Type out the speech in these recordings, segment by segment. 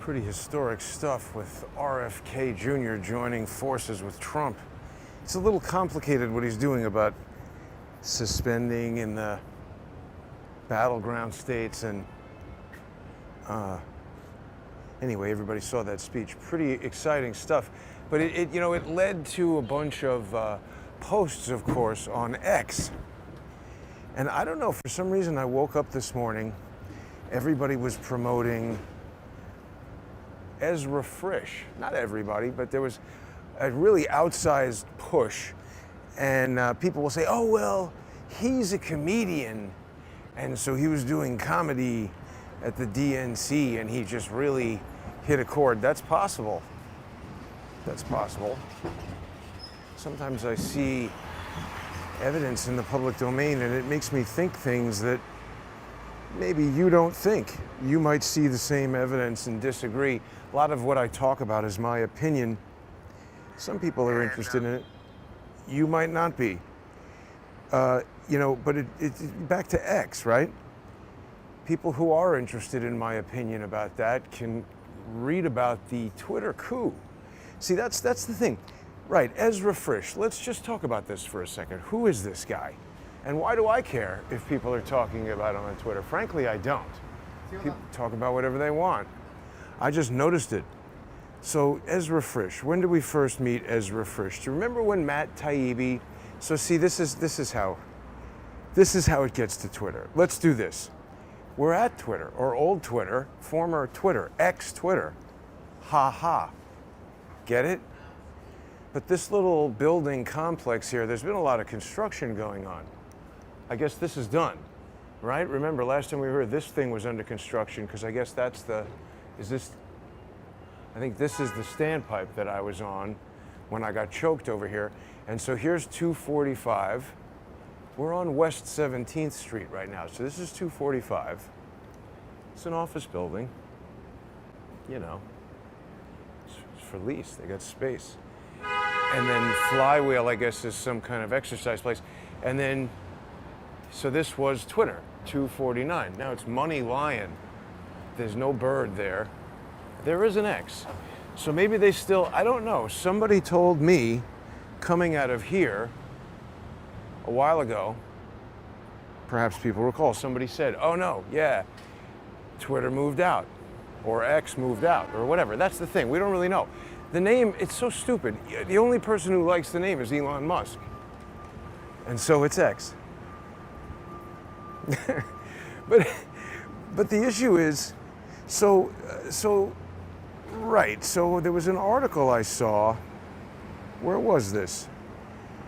Pretty historic stuff with RFK Jr. joining forces with Trump. It's a little complicated what he's doing about suspending in the battleground states, and anyway, everybody saw that speech. Pretty exciting stuff, but it led to a bunch of posts, of course, on X. And I don't know, for some reason I woke up this morning, everybody was promoting Ezra Frech. Not everybody, but there was a really outsized push. And people will say, oh, well, he's a comedian. And so he was doing comedy at the DNC and he just really hit a chord. That's possible. That's possible. Sometimes I see evidence in the public domain and it makes me think things that maybe you don't think. You might see the same evidence and disagree. A lot of what I talk about is my opinion. Some people are interested in it. You might not be. But it's back to X, right? People who are interested in my opinion about that can read about the Twitter coup. See, that's the thing. Right, Ezra Frech. Let's just talk about this for a second. Who is this guy? And why do I care if people are talking about him on Twitter? Frankly, I don't. People talk about whatever they want. I just noticed it. So Ezra Frech, when did we first meet Ezra Frech? Do you remember when Matt Taibbi? So see, this is how it gets to Twitter. Let's do this. We're at Twitter, or old Twitter, former Twitter, ex-Twitter. Ha ha. Get it? But this little building complex here, there's been a lot of construction going on. I guess this is done, right? Remember, last time we were here, this thing was under construction, because I guess that's I think this is the standpipe that I was on when I got choked over here. And so here's 245. We're on West 17th Street right now. So this is 245. It's an office building. You know, it's for lease. They got space. And then Flywheel, I guess, is some kind of exercise place. And then, so this was Twitter, 249. Now it's Money Lion. There's no bird there. There is an X. So maybe they still, I don't know. Somebody told me coming out of here a while ago, perhaps people recall, somebody said, oh no, yeah, Twitter moved out, or X moved out, or whatever. That's the thing, we don't really know. The name, it's so stupid. The only person who likes the name is Elon Musk. And so it's X. But the issue is, so there was an article I saw. Where was this?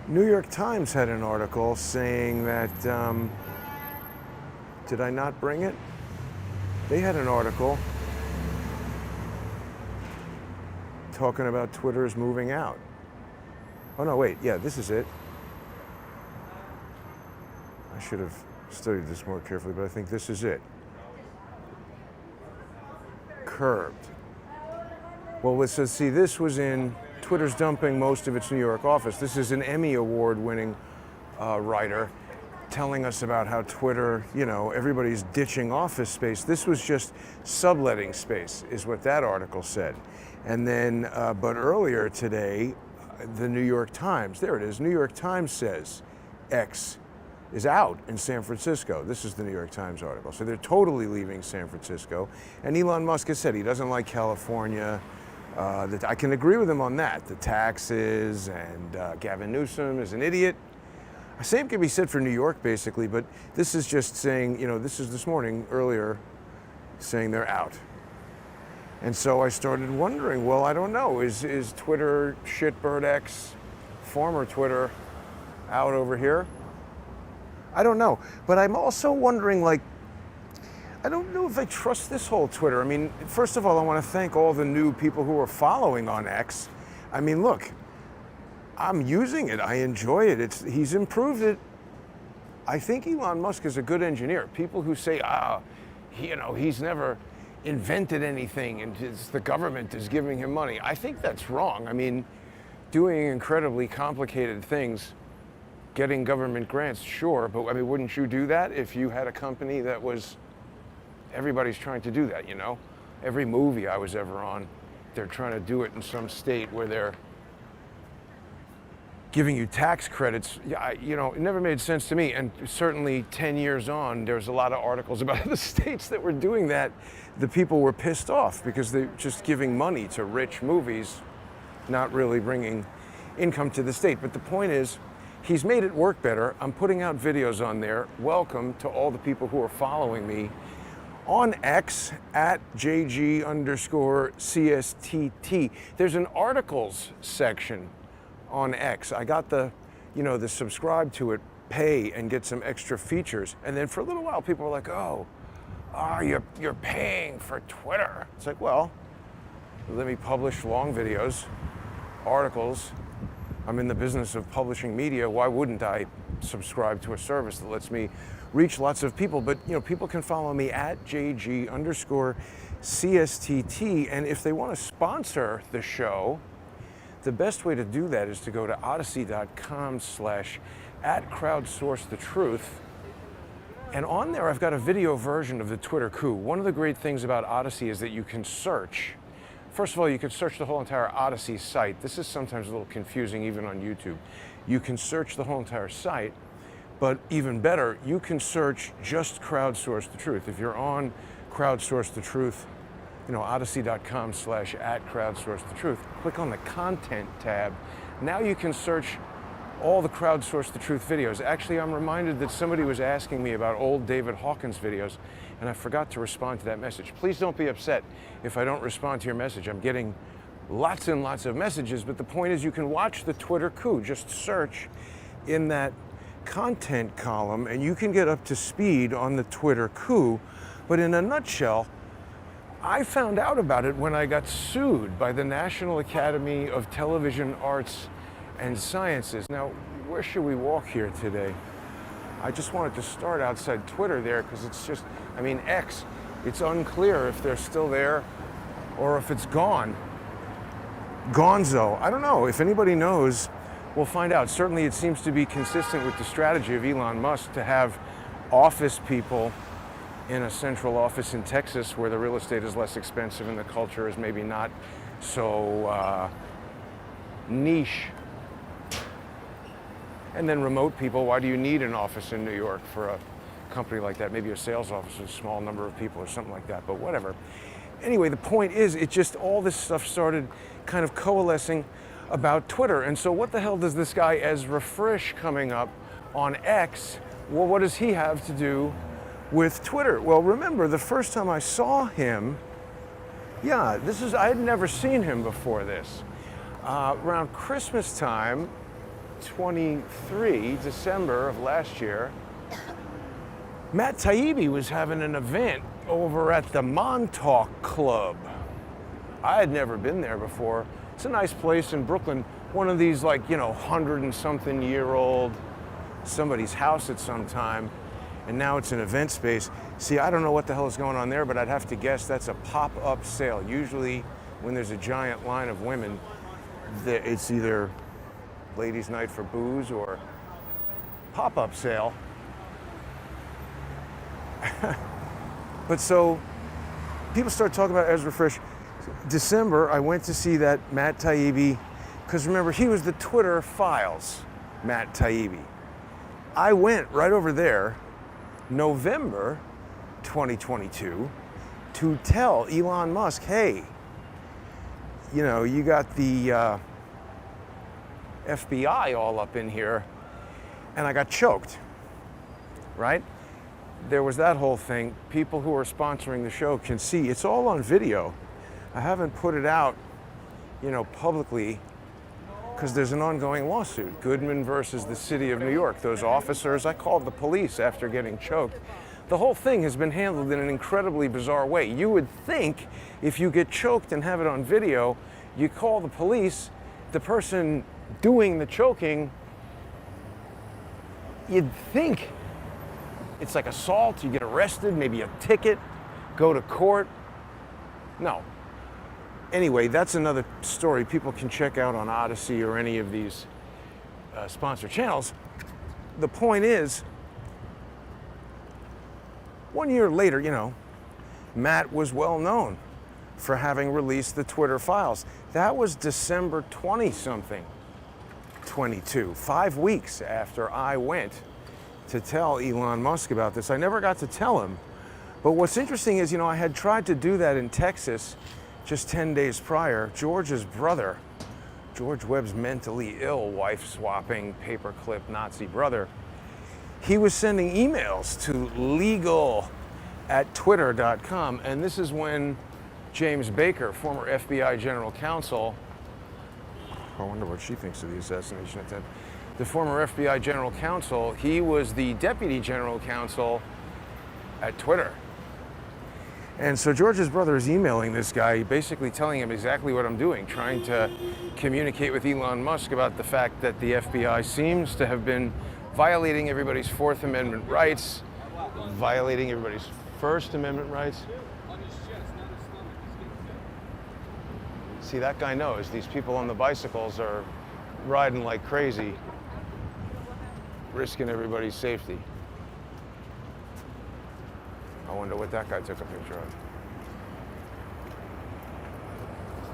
New York Times had an article saying that, did I not bring it? They had an article talking about Twitter's moving out. Oh no, wait, yeah, this is it. I should have studied this more carefully, but I think this is it. Curbed. Well, let's see, this was in, Twitter's dumping most of its New York office. This is an Emmy Award-winning writer telling us about how Twitter, everybody's ditching office space. This was just subletting space, is what that article said. And then, but earlier today, the New York Times, there it is, New York Times says X is out in San Francisco. This is the New York Times article. So they're totally leaving San Francisco. And Elon Musk has said he doesn't like California. I can agree with him on that. The taxes, and Gavin Newsom is an idiot. Same can be said for New York, basically, but this is just saying, this is this morning, earlier, saying they're out. And so I started wondering, well, I don't know, is Twitter shitbird X, former Twitter, out over here? I don't know, but I'm also wondering, I don't know if I trust this whole Twitter. I mean, first of all, I want to thank all the new people who are following on X. I mean, look, I'm using it. I enjoy it. He's improved it. I think Elon Musk is a good engineer. People who say, he's never invented anything and the government is giving him money. I think that's wrong. I mean, doing incredibly complicated things, getting government grants, sure, but I mean, wouldn't you do that if you had a company that was, everybody's trying to do that, Every movie I was ever on, they're trying to do it in some state where they're giving you tax credits. It never made sense to me. And certainly 10 years on, there's a lot of articles about the states that were doing that. The people were pissed off because they're just giving money to rich movies, not really bringing income to the state. But the point is, he's made it work better. I'm putting out videos on there. Welcome to all the people who are following me on X at JG_CSTT. There's an articles section on X. I got the subscribe to it, pay and get some extra features. And then for a little while, people were like, you're paying for Twitter. It's like, well, let me publish long videos, articles. I'm in the business of publishing media. Why wouldn't I subscribe to a service that lets me reach lots of people? But people can follow me at JG_CSTT. And if they want to sponsor the show, the best way to do that is to go to odyssey.com/@crowdsourcethetruth. And on there, I've got a video version of the Twitter coup. One of the great things about Odyssey is that you can search. First of all, you can search the whole entire Odyssey site. This is sometimes a little confusing even on YouTube. You can search the whole entire site, but even better, you can search just Crowdsource the Truth. If you're on Crowdsource the Truth, odyssey.com/@crowdsourcethetruth, click on the content tab. Now you can search all the Crowdsource the Truth videos. Actually, I'm reminded that somebody was asking me about old David Hawkins videos, and I forgot to respond to that message. Please don't be upset if I don't respond to your message. I'm getting lots and lots of messages, but the point is you can watch the Twitter coup. Just search in that content column and you can get up to speed on the Twitter coup. But in a nutshell, I found out about it when I got sued by the National Academy of Television Arts and Sciences. Now, where should we walk here today? I just wanted to start outside Twitter there because it's just, X, it's unclear if they're still there or if it's gone. Gonzo, I don't know. If anybody knows, we'll find out. Certainly it seems to be consistent with the strategy of Elon Musk to have office people in a central office in Texas where the real estate is less expensive and the culture is maybe not so niche. And then remote people, why do you need an office in New York for a company like that? Maybe a sales office with a small number of people or something like that, but whatever. Anyway, the point is, all this stuff started kind of coalescing about Twitter. And so what the hell does this guy Ezra Frech coming up on X, well, what does he have to do with Twitter? Well, remember, the first time I saw him, I had never seen him before this. Around Christmas time, 23, December of last year, Matt Taibbi was having an event over at the Montauk Club. I had never been there before. It's a nice place in Brooklyn, one of these 100 and something year old, somebody's house at some time, and now it's an event space. See, I don't know what the hell is going on there, but I'd have to guess that's a pop-up sale. Usually when there's a giant line of women, it's either ladies' night for booze or pop-up sale. But so people start talking about Ezra Frech. December, I went to see that Matt Taibbi, because remember, he was the Twitter Files, Matt Taibbi. I went right over there, November 2022, to tell Elon Musk, hey, you got the FBI all up in here, and I got choked, right? There was that whole thing. People who are sponsoring the show can see, it's all on video. I haven't put it out, publicly, because there's an ongoing lawsuit. Goodman versus the city of New York. Those officers, I called the police after getting choked. The whole thing has been handled in an incredibly bizarre way. You would think if you get choked and have it on video, you call the police, the person doing the choking, you'd think it's like assault, you get arrested, maybe a ticket, go to court. No. Anyway, that's another story people can check out on Odyssey or any of these sponsor channels. The point is, 1 year later, Matt was well known. for having released the Twitter files. That was December 20-something, 22, 5 weeks after I went to tell Elon Musk about this. I never got to tell him. But what's interesting is, I had tried to do that in Texas just 10 days prior. George's brother, George Webb's mentally ill, wife-swapping, paperclip Nazi brother, he was sending emails to legal@twitter.com, and this is when James Baker, former FBI general counsel, I wonder what she thinks of the assassination attempt, the former FBI general counsel, he was the deputy general counsel at Twitter. And so George's brother is emailing this guy, basically telling him exactly what I'm doing, trying to communicate with Elon Musk about the fact that the FBI seems to have been violating everybody's Fourth Amendment rights, violating everybody's First Amendment rights. See, that guy knows these people on the bicycles are riding like crazy, risking everybody's safety. I wonder what that guy took a picture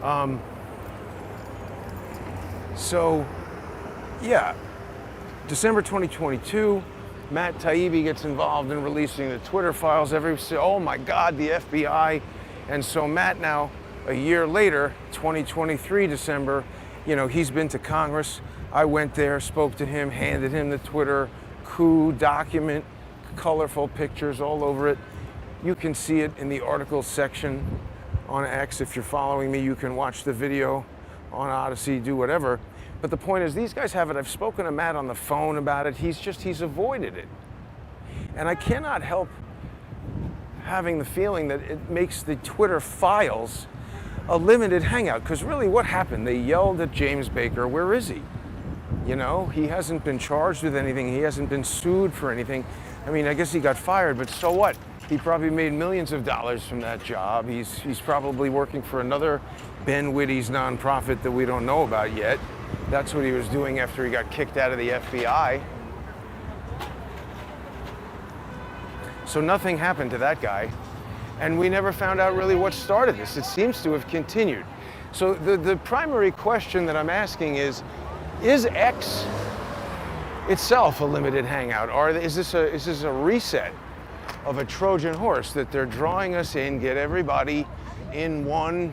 of. So, yeah, December 2022, Matt Taibbi gets involved in releasing the Twitter files. Everybody say, oh my God, the FBI. And so Matt now, a year later, 2023 December, he's been to Congress. I went there, spoke to him, handed him the Twitter coup document, colorful pictures all over it. You can see it in the articles section on X. If you're following me, you can watch the video on Odyssey, do whatever. But the point is, these guys have it. I've spoken to Matt on the phone about it. He's avoided it. And I cannot help having the feeling that it makes the Twitter files a limited hangout. Because really, what happened? They yelled at James Baker, where is he? He hasn't been charged with anything. He hasn't been sued for anything. I mean, I guess he got fired, but so what? He probably made millions of dollars from that job. He's probably working for another Ben Whitty's nonprofit that we don't know about yet. That's what he was doing after he got kicked out of the FBI. So nothing happened to that guy. And we never found out really what started this. It seems to have continued. So the primary question that I'm asking is X itself a limited hangout? Or is this a reset of a Trojan horse that they're drawing us in, get everybody in one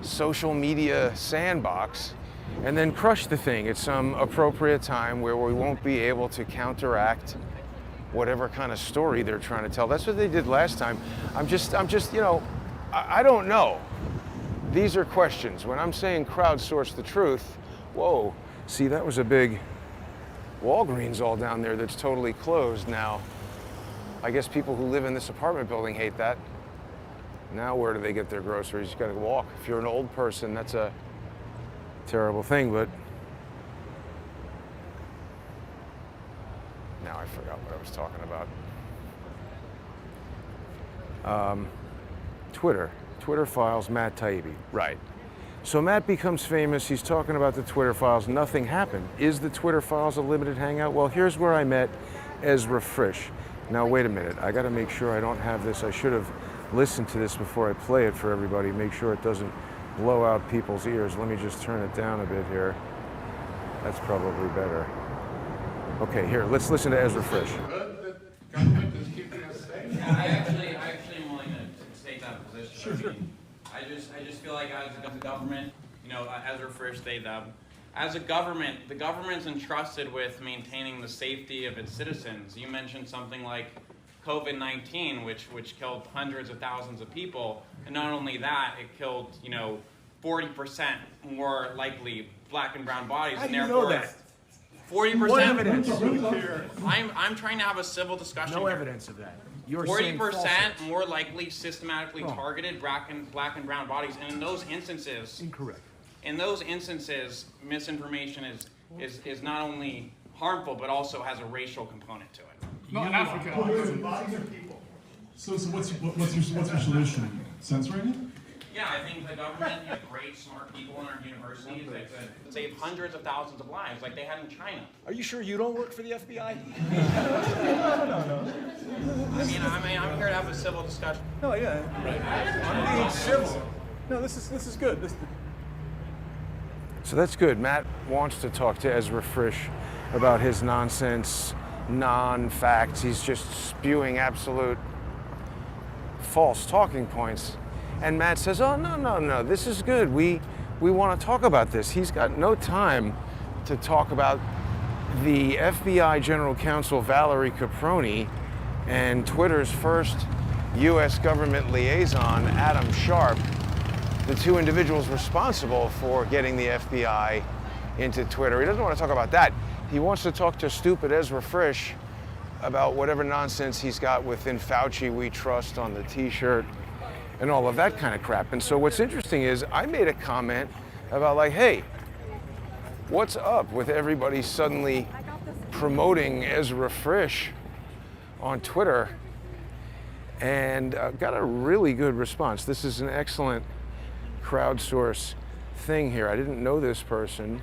social media sandbox, and then crush the thing at some appropriate time where we won't be able to counteract whatever kind of story they're trying to tell? That's what they did last time. I'm just, I don't know. These are questions. When I'm saying crowdsource the truth, whoa, see, that was a big Walgreens all down there that's totally closed now. I guess people who live in this apartment building hate that. Now where do they get their groceries? You gotta walk. If you're an old person, that's a terrible thing, but now I forgot what I was talking about. Twitter files, Matt Taibbi, right. So Matt becomes famous, he's talking about the Twitter files, nothing happened. Is the Twitter files a limited hangout? Well, here's where I met Ezra Frech. Now, wait a minute, I gotta make sure I don't have this. I should have listened to this before I play it for everybody, make sure it doesn't blow out people's ears. Let me just turn it down a bit here. That's probably better. Okay, here, let's listen to Ezra Frech. I actually am willing to take that position. Sure. I just feel like as a government, Ezra Frech stated that as a government, the government's entrusted with maintaining the safety of its citizens. You mentioned something like COVID-19, which killed hundreds of thousands of people, and not only that, it killed 40% more likely black and brown bodies. How do and you know therefore, that? 40%. What evidence? I'm trying to have a civil discussion. No here. evidence of that. You're 40% more likely systematically Wrong. targeted black and brown bodies, and in those instances, Incorrect. misinformation is not only harmful but also has a racial component to it. Not in Africa. So what's your solution? Censoring it? Yeah, I think the government, great, smart people in our universities that could save hundreds of thousands of lives, like they had in China. Are you sure you don't work for the FBI? No. I'm here to have a civil discussion. No, yeah, right. I'm being civil. No, this is good. So that's good. Matt wants to talk to Ezra Frech about his nonsense, non-facts. He's just spewing absolute false talking points. And Matt says, oh, no, this is good. We want to talk about this. He's got no time to talk about the FBI General Counsel Valerie Caproni and Twitter's first U.S. government liaison, Adam Sharp, the two individuals responsible for getting the FBI into Twitter. He doesn't want to talk about that. He wants to talk to stupid Ezra Frech about whatever nonsense he's got within Fauci We Trust on the t-shirt and all of that kind of crap. And so what's interesting is I made a comment about like, hey, what's up with everybody suddenly promoting Ezra Frech on Twitter? And got a really good response. This is an excellent crowdsource thing here. I didn't know this person,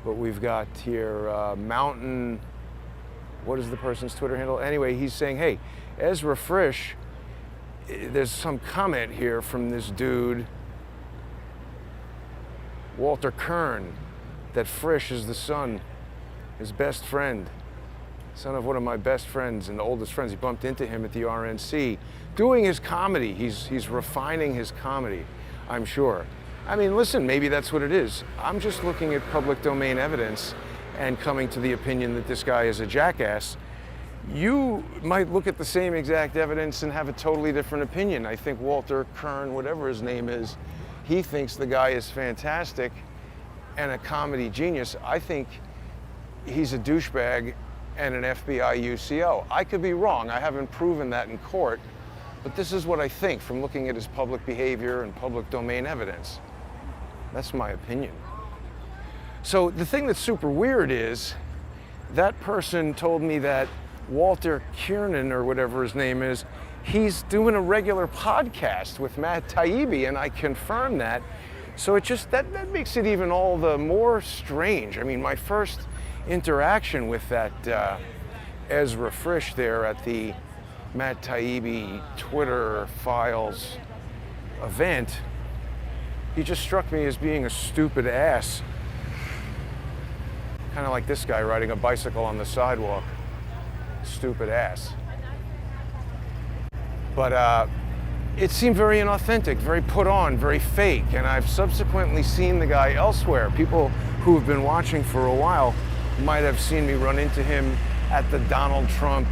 but we've got here Mountain, what is the person's Twitter handle? Anyway, he's saying, hey, Ezra Frech, there's some comment here from this dude, Walter Kern, that Frech is the son, his best friend, son of one of my best friends and oldest friends. He bumped into him at the RNC doing his comedy. He's refining his comedy, I'm sure. I mean, listen, maybe that's what it is. I'm just looking at public domain evidence and coming to the opinion that this guy is a jackass. You might look at the same exact evidence and have a totally different opinion. I think Walter Kern, whatever his name is, he thinks the guy is fantastic and a comedy genius. I think he's a douchebag and an FBI UCO. I could be wrong. I haven't proven that in court, but this is what I think from looking at his public behavior and public domain evidence. That's my opinion. So the thing that's super weird is that person told me that Walter Kiernan, or whatever his name is, he's doing a regular podcast with Matt Taibbi, and I confirmed that. So it just, that makes it even all the more strange. I mean, my first interaction with that Ezra Frech there at the Matt Taibbi Twitter Files event, he just struck me as being a stupid ass. Kind of like this guy riding a bicycle on the sidewalk. Stupid ass. But it seemed very inauthentic, very put on, very fake, and I've subsequently seen the guy elsewhere. People who have been watching for a while might have seen me run into him at the Donald Trump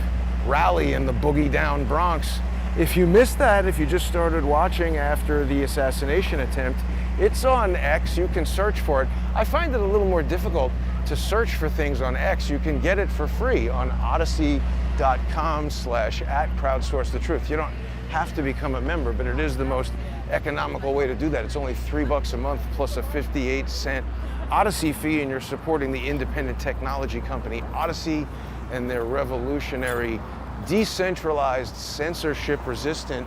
rally in the Boogie Down Bronx. If you missed that, if you just started watching after the assassination attempt, it's on X. You can search for it. I find it a little more difficult to search for things on X. You can get it for free on odyssey.com/@crowdsourcethetruth. You don't have to become a member, but it is the most economical way to do that. It's only $3 a month plus a 58-cent Odyssey fee, and you're supporting the independent technology company Odyssey and their revolutionary, decentralized, censorship-resistant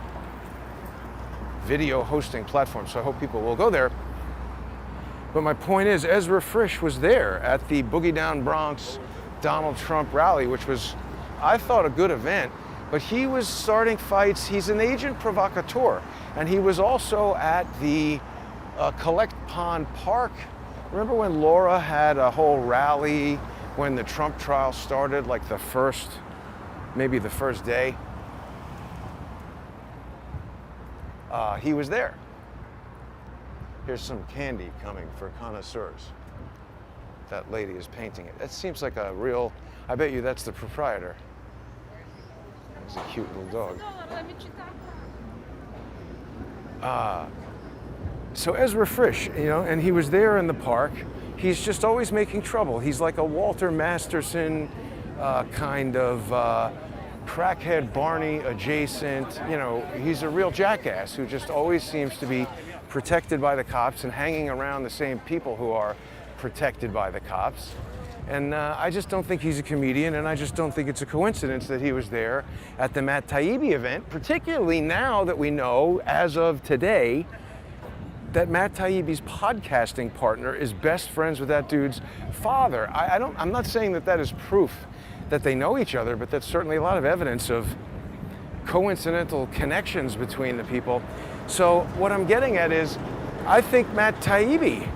video hosting platform. So I hope people will go there. But my point is, Ezra Frech was there at the Boogie Down Bronx Donald Trump rally, which was, I thought, a good event. But he was starting fights. He's an agent provocateur. And he was also at the Collect Pond Park. Remember when Laura had a whole rally when the Trump trial started, like maybe the first day? He was there. Here's some candy coming for connoisseurs. That lady is painting it. That seems like a real, I bet you that's the proprietor. It's a cute little dog. So Ezra Frech, and he was there in the park. He's just always making trouble. He's like a Walter Masterson kind of crackhead Barney adjacent. He's a real jackass who just always seems to be protected by the cops and hanging around the same people who are protected by the cops. And I just don't think he's a comedian, and I just don't think it's a coincidence that he was there at the Matt Taibbi event, particularly now that we know, as of today, that Matt Taibbi's podcasting partner is best friends with that dude's father. I'm not saying that is proof that they know each other, but that's certainly a lot of evidence of coincidental connections between the people. So what I'm getting at is, I think Matt Taibbi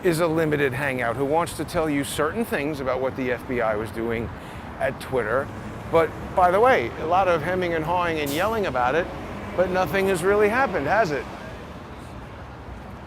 is a limited hangout who wants to tell you certain things about what the FBI was doing at Twitter. But by the way, a lot of hemming and hawing and yelling about it, but nothing has really happened, has it?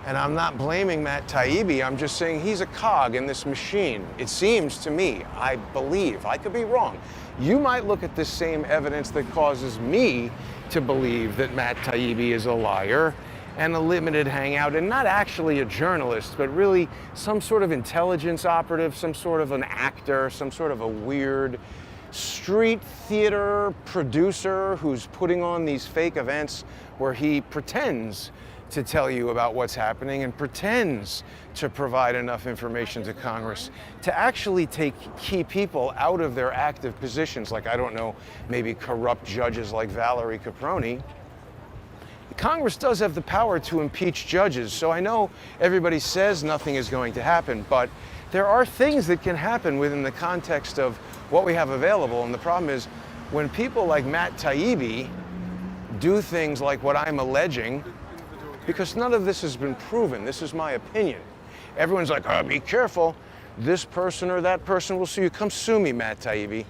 And I'm not blaming Matt Taibbi, I'm just saying he's a cog in this machine. It seems to me, I believe, I could be wrong. You might look at this same evidence that causes me to believe that Matt Taibbi is a liar and a limited hangout, and not actually a journalist, but really some sort of intelligence operative, some sort of an actor, some sort of a weird street theater producer who's putting on these fake events where he pretends to tell you about what's happening and pretends to provide enough information to Congress to actually take key people out of their active positions, like, I don't know, maybe corrupt judges like Valerie Caproni. Congress does have the power to impeach judges, so I know everybody says nothing is going to happen, but there are things that can happen within the context of what we have available, and the problem is when people like Matt Taibbi do things like what I'm alleging, because none of this has been proven. This is my opinion. Everyone's like, oh, be careful. This person or that person will sue you. Come sue me, Matt Taibbi.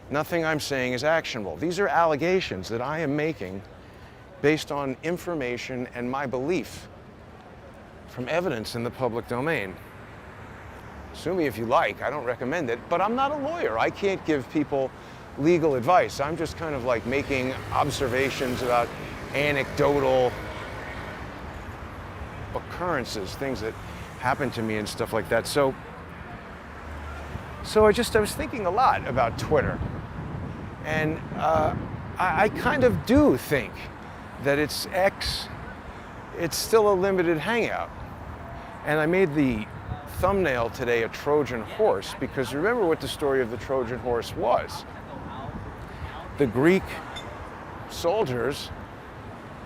Nothing I'm saying is actionable. These are allegations that I am making based on information and my belief from evidence in the public domain. Sue me if you like. I don't recommend it, but I'm not a lawyer. I can't give people legal advice. I'm just kind of like making observations about anecdotal occurrences, things that happen to me and stuff like that. So I was thinking a lot about Twitter, and I kind of do think that it's still a limited hangout. And I made the thumbnail today a Trojan horse because remember what the story of the Trojan horse was. The Greek soldiers,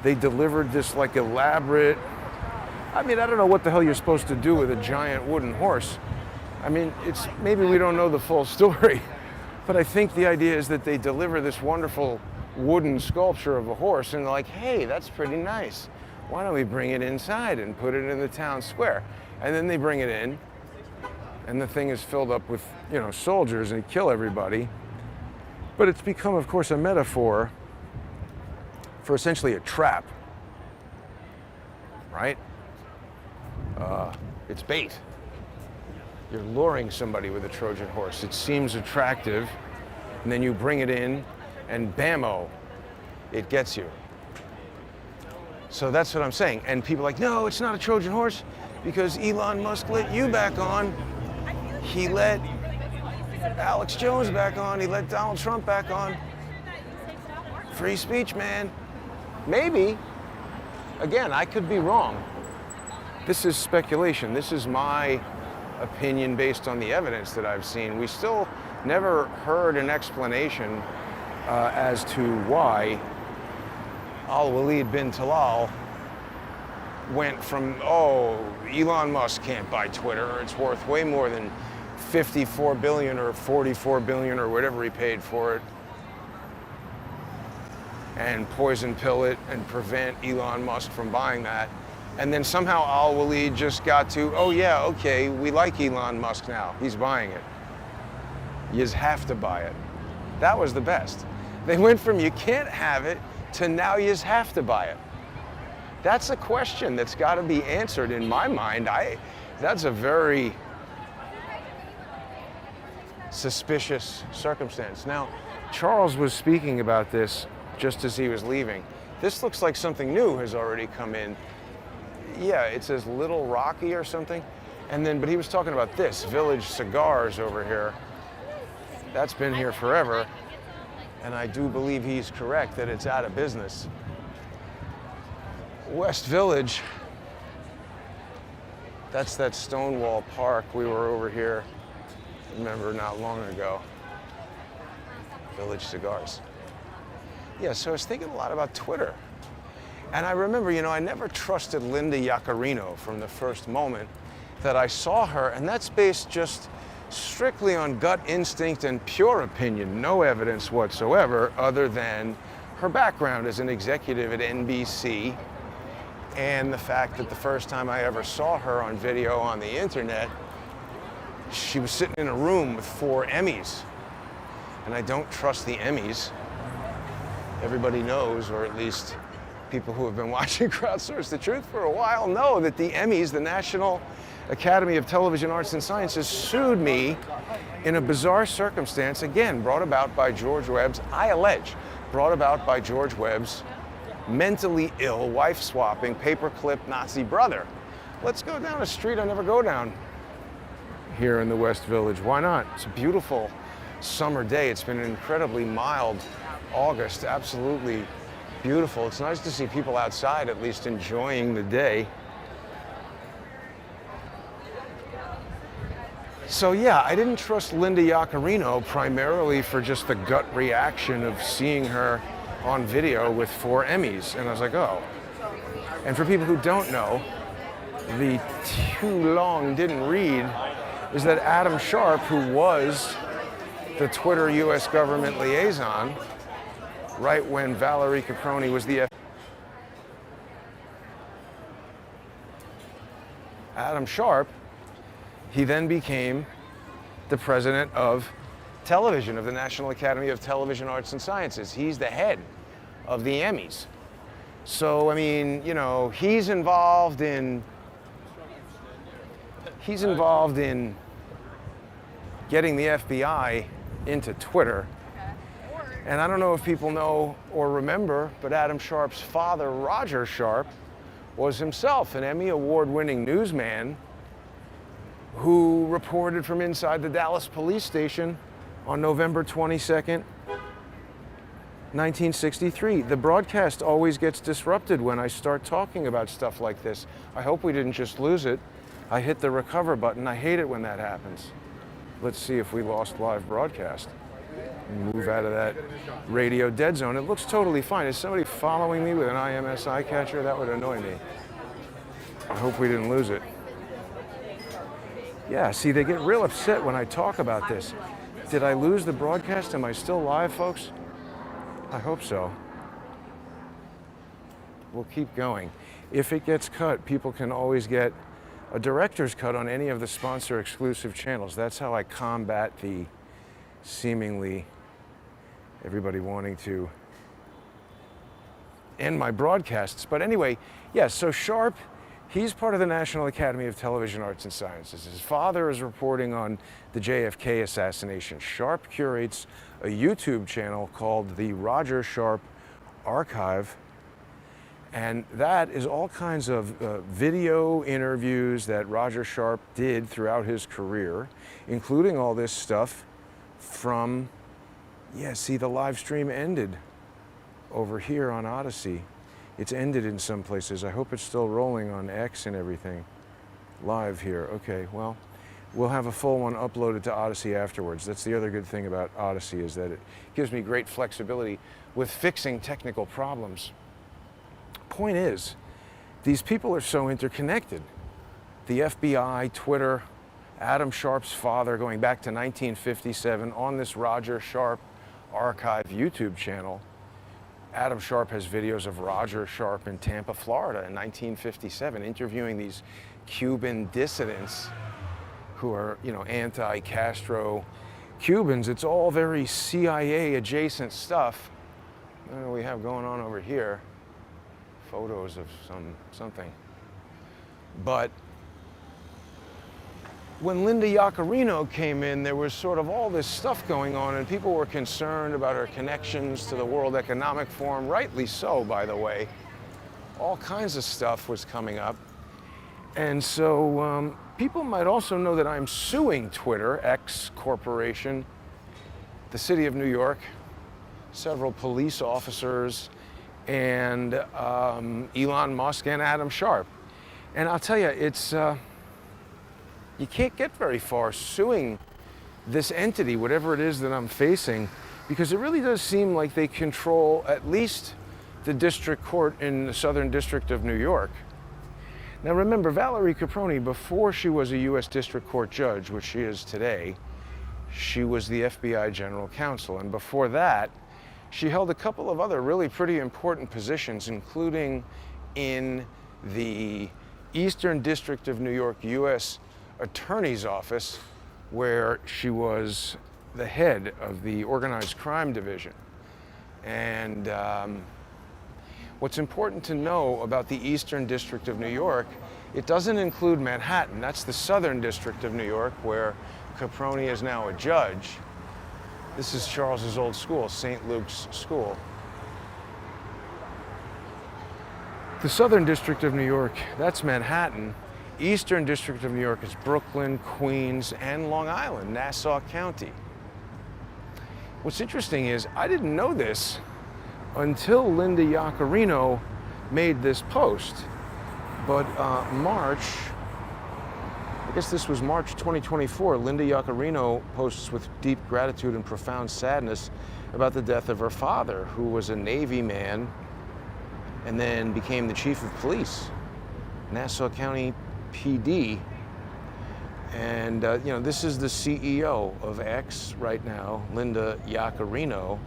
they delivered this like elaborate, I mean, I don't know what the hell you're supposed to do with a giant wooden horse. I mean, maybe we don't know the full story, but I think the idea is that they deliver this wonderful wooden sculpture of a horse and they're like, hey, that's pretty nice. Why don't we bring it inside and put it in the town square? And then they bring it in and the thing is filled up with, soldiers and kill everybody. But it's become, of course, a metaphor for essentially a trap, right? It's bait. You're luring somebody with a Trojan horse. It seems attractive, and then you bring it in, and bammo, it gets you. So that's what I'm saying. And people are like, no, it's not a Trojan horse, because Elon Musk let you back on. He let Alex Jones back on. He let Donald Trump back on. Free speech, man. Maybe. Again, I could be wrong. This is speculation. This is my opinion based on the evidence that I've seen. We still never heard an explanation as to why Al-Walid bin Talal went from, Elon Musk can't buy Twitter. It's worth way more than 54 billion or 44 billion or whatever he paid for it, and poison pill it and prevent Elon Musk from buying that. And then somehow Al-Walid just got to, oh yeah, okay, we like Elon Musk now. He's buying it. You just have to buy it. That was the best. They went from you can't have it to now you just have to buy it. That's a question that's got to be answered in my mind. That's a very suspicious circumstance. Now, Charles was speaking about this just as he was leaving. This looks like something new has already come in. Yeah, it says Little Rocky or something. But he was talking about this, Village Cigars over here. That's been here forever. And I do believe he's correct that it's out of business. West Village, that's that Stonewall Park. We were over here, remember, not long ago. Village Cigars. Yeah, so I was thinking a lot about Twitter. And I remember, I never trusted Linda Yaccarino from the first moment that I saw her, and that's based just strictly on gut instinct and pure opinion, no evidence whatsoever other than her background as an executive at NBC, and the fact that the first time I ever saw her on video on the internet, she was sitting in a room with 4 Emmys. And I don't trust the Emmys. Everybody knows, or at least people who have been watching Crowdsource the Truth for a while know that the Emmys, the National Academy of Television Arts and Sciences, sued me in a bizarre circumstance, again, brought about by George Webb's, I allege, brought about by George Webb's mentally ill, wife-swapping, paperclip Nazi brother. Let's go down a street I never go down here in the West Village. Why not? It's a beautiful summer day. It's been an incredibly mild August, absolutely beautiful. It's nice to see people outside at least enjoying the day. So yeah, I didn't trust Linda Yaccarino primarily for just the gut reaction of seeing her on video with 4 Emmys. And I was like, oh. And for people who don't know, the too long didn't read is that Adam Sharp, who was the Twitter US government liaison, right when Valerie Caproni was the Adam Sharp, he then became the president of television, of the National Academy of Television Arts and Sciences. He's the head of the Emmys. So, I mean, you know, he's involved in getting the FBI into Twitter. And I don't know if people know or remember, but Adam Sharp's father, Roger Sharp, was himself an Emmy award-winning newsman who reported from inside the Dallas police station on November 22nd, 1963. The broadcast always gets disrupted when I start talking about stuff like this. I hope we didn't just lose it. I hit the recover button. I hate it when that happens. Let's see if we lost live broadcast. Move out of that radio dead zone. It looks totally fine. Is somebody following me with an IMS eye catcher? That would annoy me. I hope we didn't lose it. Yeah, see, they get real upset when I talk about this. Did I lose the broadcast? Am I still live, folks? I hope so. We'll keep going. If it gets cut, people can always get a director's cut on any of the sponsor exclusive channels. That's how I combat the seemingly everybody wanting to end my broadcasts. But anyway, yeah, so Sharp, he's part of the National Academy of Television Arts and Sciences. His father is reporting on the JFK assassination. Sharp curates a YouTube channel called the Roger Sharp Archive. And that is all kinds of video interviews that Roger Sharp did throughout his career, including all this stuff from, yeah, see, the live stream ended over here on Odyssey. It's ended in some places. I hope it's still rolling on X and everything. Live here. Okay, well, we'll have a full one uploaded to Odyssey afterwards. That's the other good thing about Odyssey, is that it gives me great flexibility with fixing technical problems. Point is, these people are so interconnected. The FBI, Twitter, Adam Sharp's father, going back to 1957 on this Roger Sharp Archive YouTube channel. Adam Sharp has videos of Roger Sharp in Tampa, Florida in 1957, interviewing these Cuban dissidents who are, you know, anti-Castro Cubans. It's all very CIA adjacent stuff. I don't know what we have going on over here. Photos of something. But when Linda Yaccarino came in, there was sort of all this stuff going on, and people were concerned about her connections to the World Economic Forum, rightly so, by the way. All kinds of stuff was coming up. And so people might also know that I'm suing Twitter, X Corporation, the city of New York, several police officers, and Elon Musk and Adam Sharp. And I'll tell you, it's, you can't get very far suing this entity, whatever it is that I'm facing, because it really does seem like they control at least the district court in the Southern District of New York. Now remember, Valerie Caproni, before she was a US District Court judge, which she is today, she was the FBI General Counsel. And before that, She held a couple of other really pretty important positions, including in the Eastern District of New York U.S. Attorney's Office, where she was the head of the Organized Crime Division. And what's important to know about the Eastern District of New York, it doesn't include Manhattan. That's the Southern District of New York, where Caproni is now a judge. This is Charles's old school, St. Luke's School. The Southern District of New York, that's Manhattan. Eastern District of New York is Brooklyn, Queens, and Long Island, Nassau County. What's interesting is, I didn't know this until Linda Yaccarino made this post. But March, I guess this was March 2024, Linda Yaccarino posts with deep gratitude and profound sadness about the death of her father, who was a Navy man and then became the chief of police, Nassau County PD. And you know, this is the CEO of X right now, Linda Yaccarino.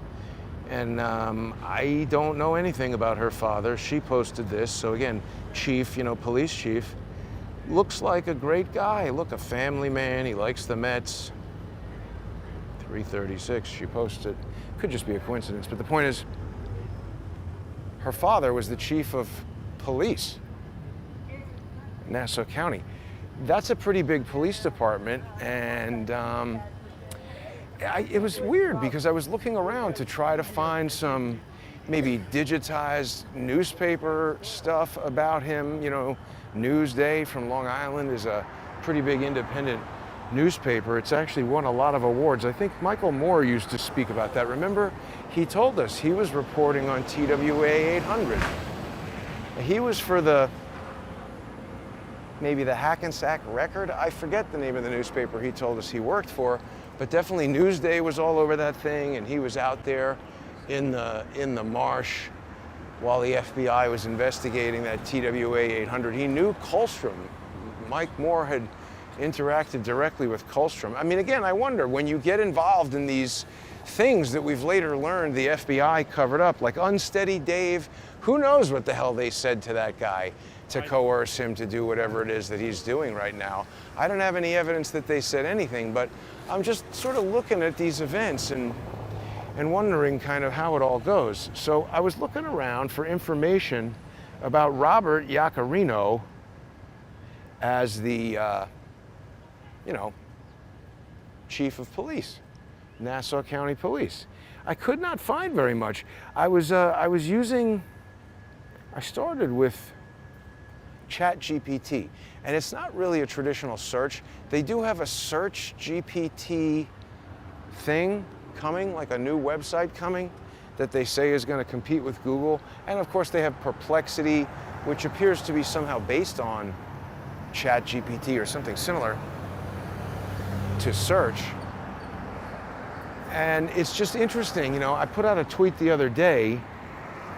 And I don't know anything about her father. She posted this. So again, chief, you know, police chief. Looks like a great guy. Look, a family man. He likes the Mets. 3:36, she posted. Could just be a coincidence. But the point is, her father was the chief of police in Nassau County. That's a pretty big police department. And it was weird because I was looking around to try to find some maybe digitized newspaper stuff about him. You know, Newsday from Long Island is a pretty big independent newspaper. It's actually won a lot of awards. I think Michael Moore used to speak about that. Remember, he told us he was reporting on TWA 800. He was for maybe the Hackensack Record. I forget the name of the newspaper he told us he worked for. But definitely Newsday was all over that thing, and he was out there in the marsh while the FBI was investigating that TWA 800. He knew Colstrom. Mike Moore had interacted directly with Colstrom. I mean, again, I wonder, when you get involved in these things that we've later learned the FBI covered up, like Unsteady Dave, who knows what the hell they said to that guy to coerce him to do whatever it is that he's doing right now. I don't have any evidence that they said anything, but I'm just sort of looking at these events and wondering kind of how it all goes. So I was looking around for information about Robert Yaccarino as the, you know, chief of police, Nassau County Police. I could not find very much. I started with ChatGPT, and it's not really a traditional search. They do have a search GPT thing coming, like a new website coming, that they say is going to compete with Google. And of course they have Perplexity, which appears to be somehow based on ChatGPT or something similar to search. And it's just interesting, you know, I put out a tweet the other day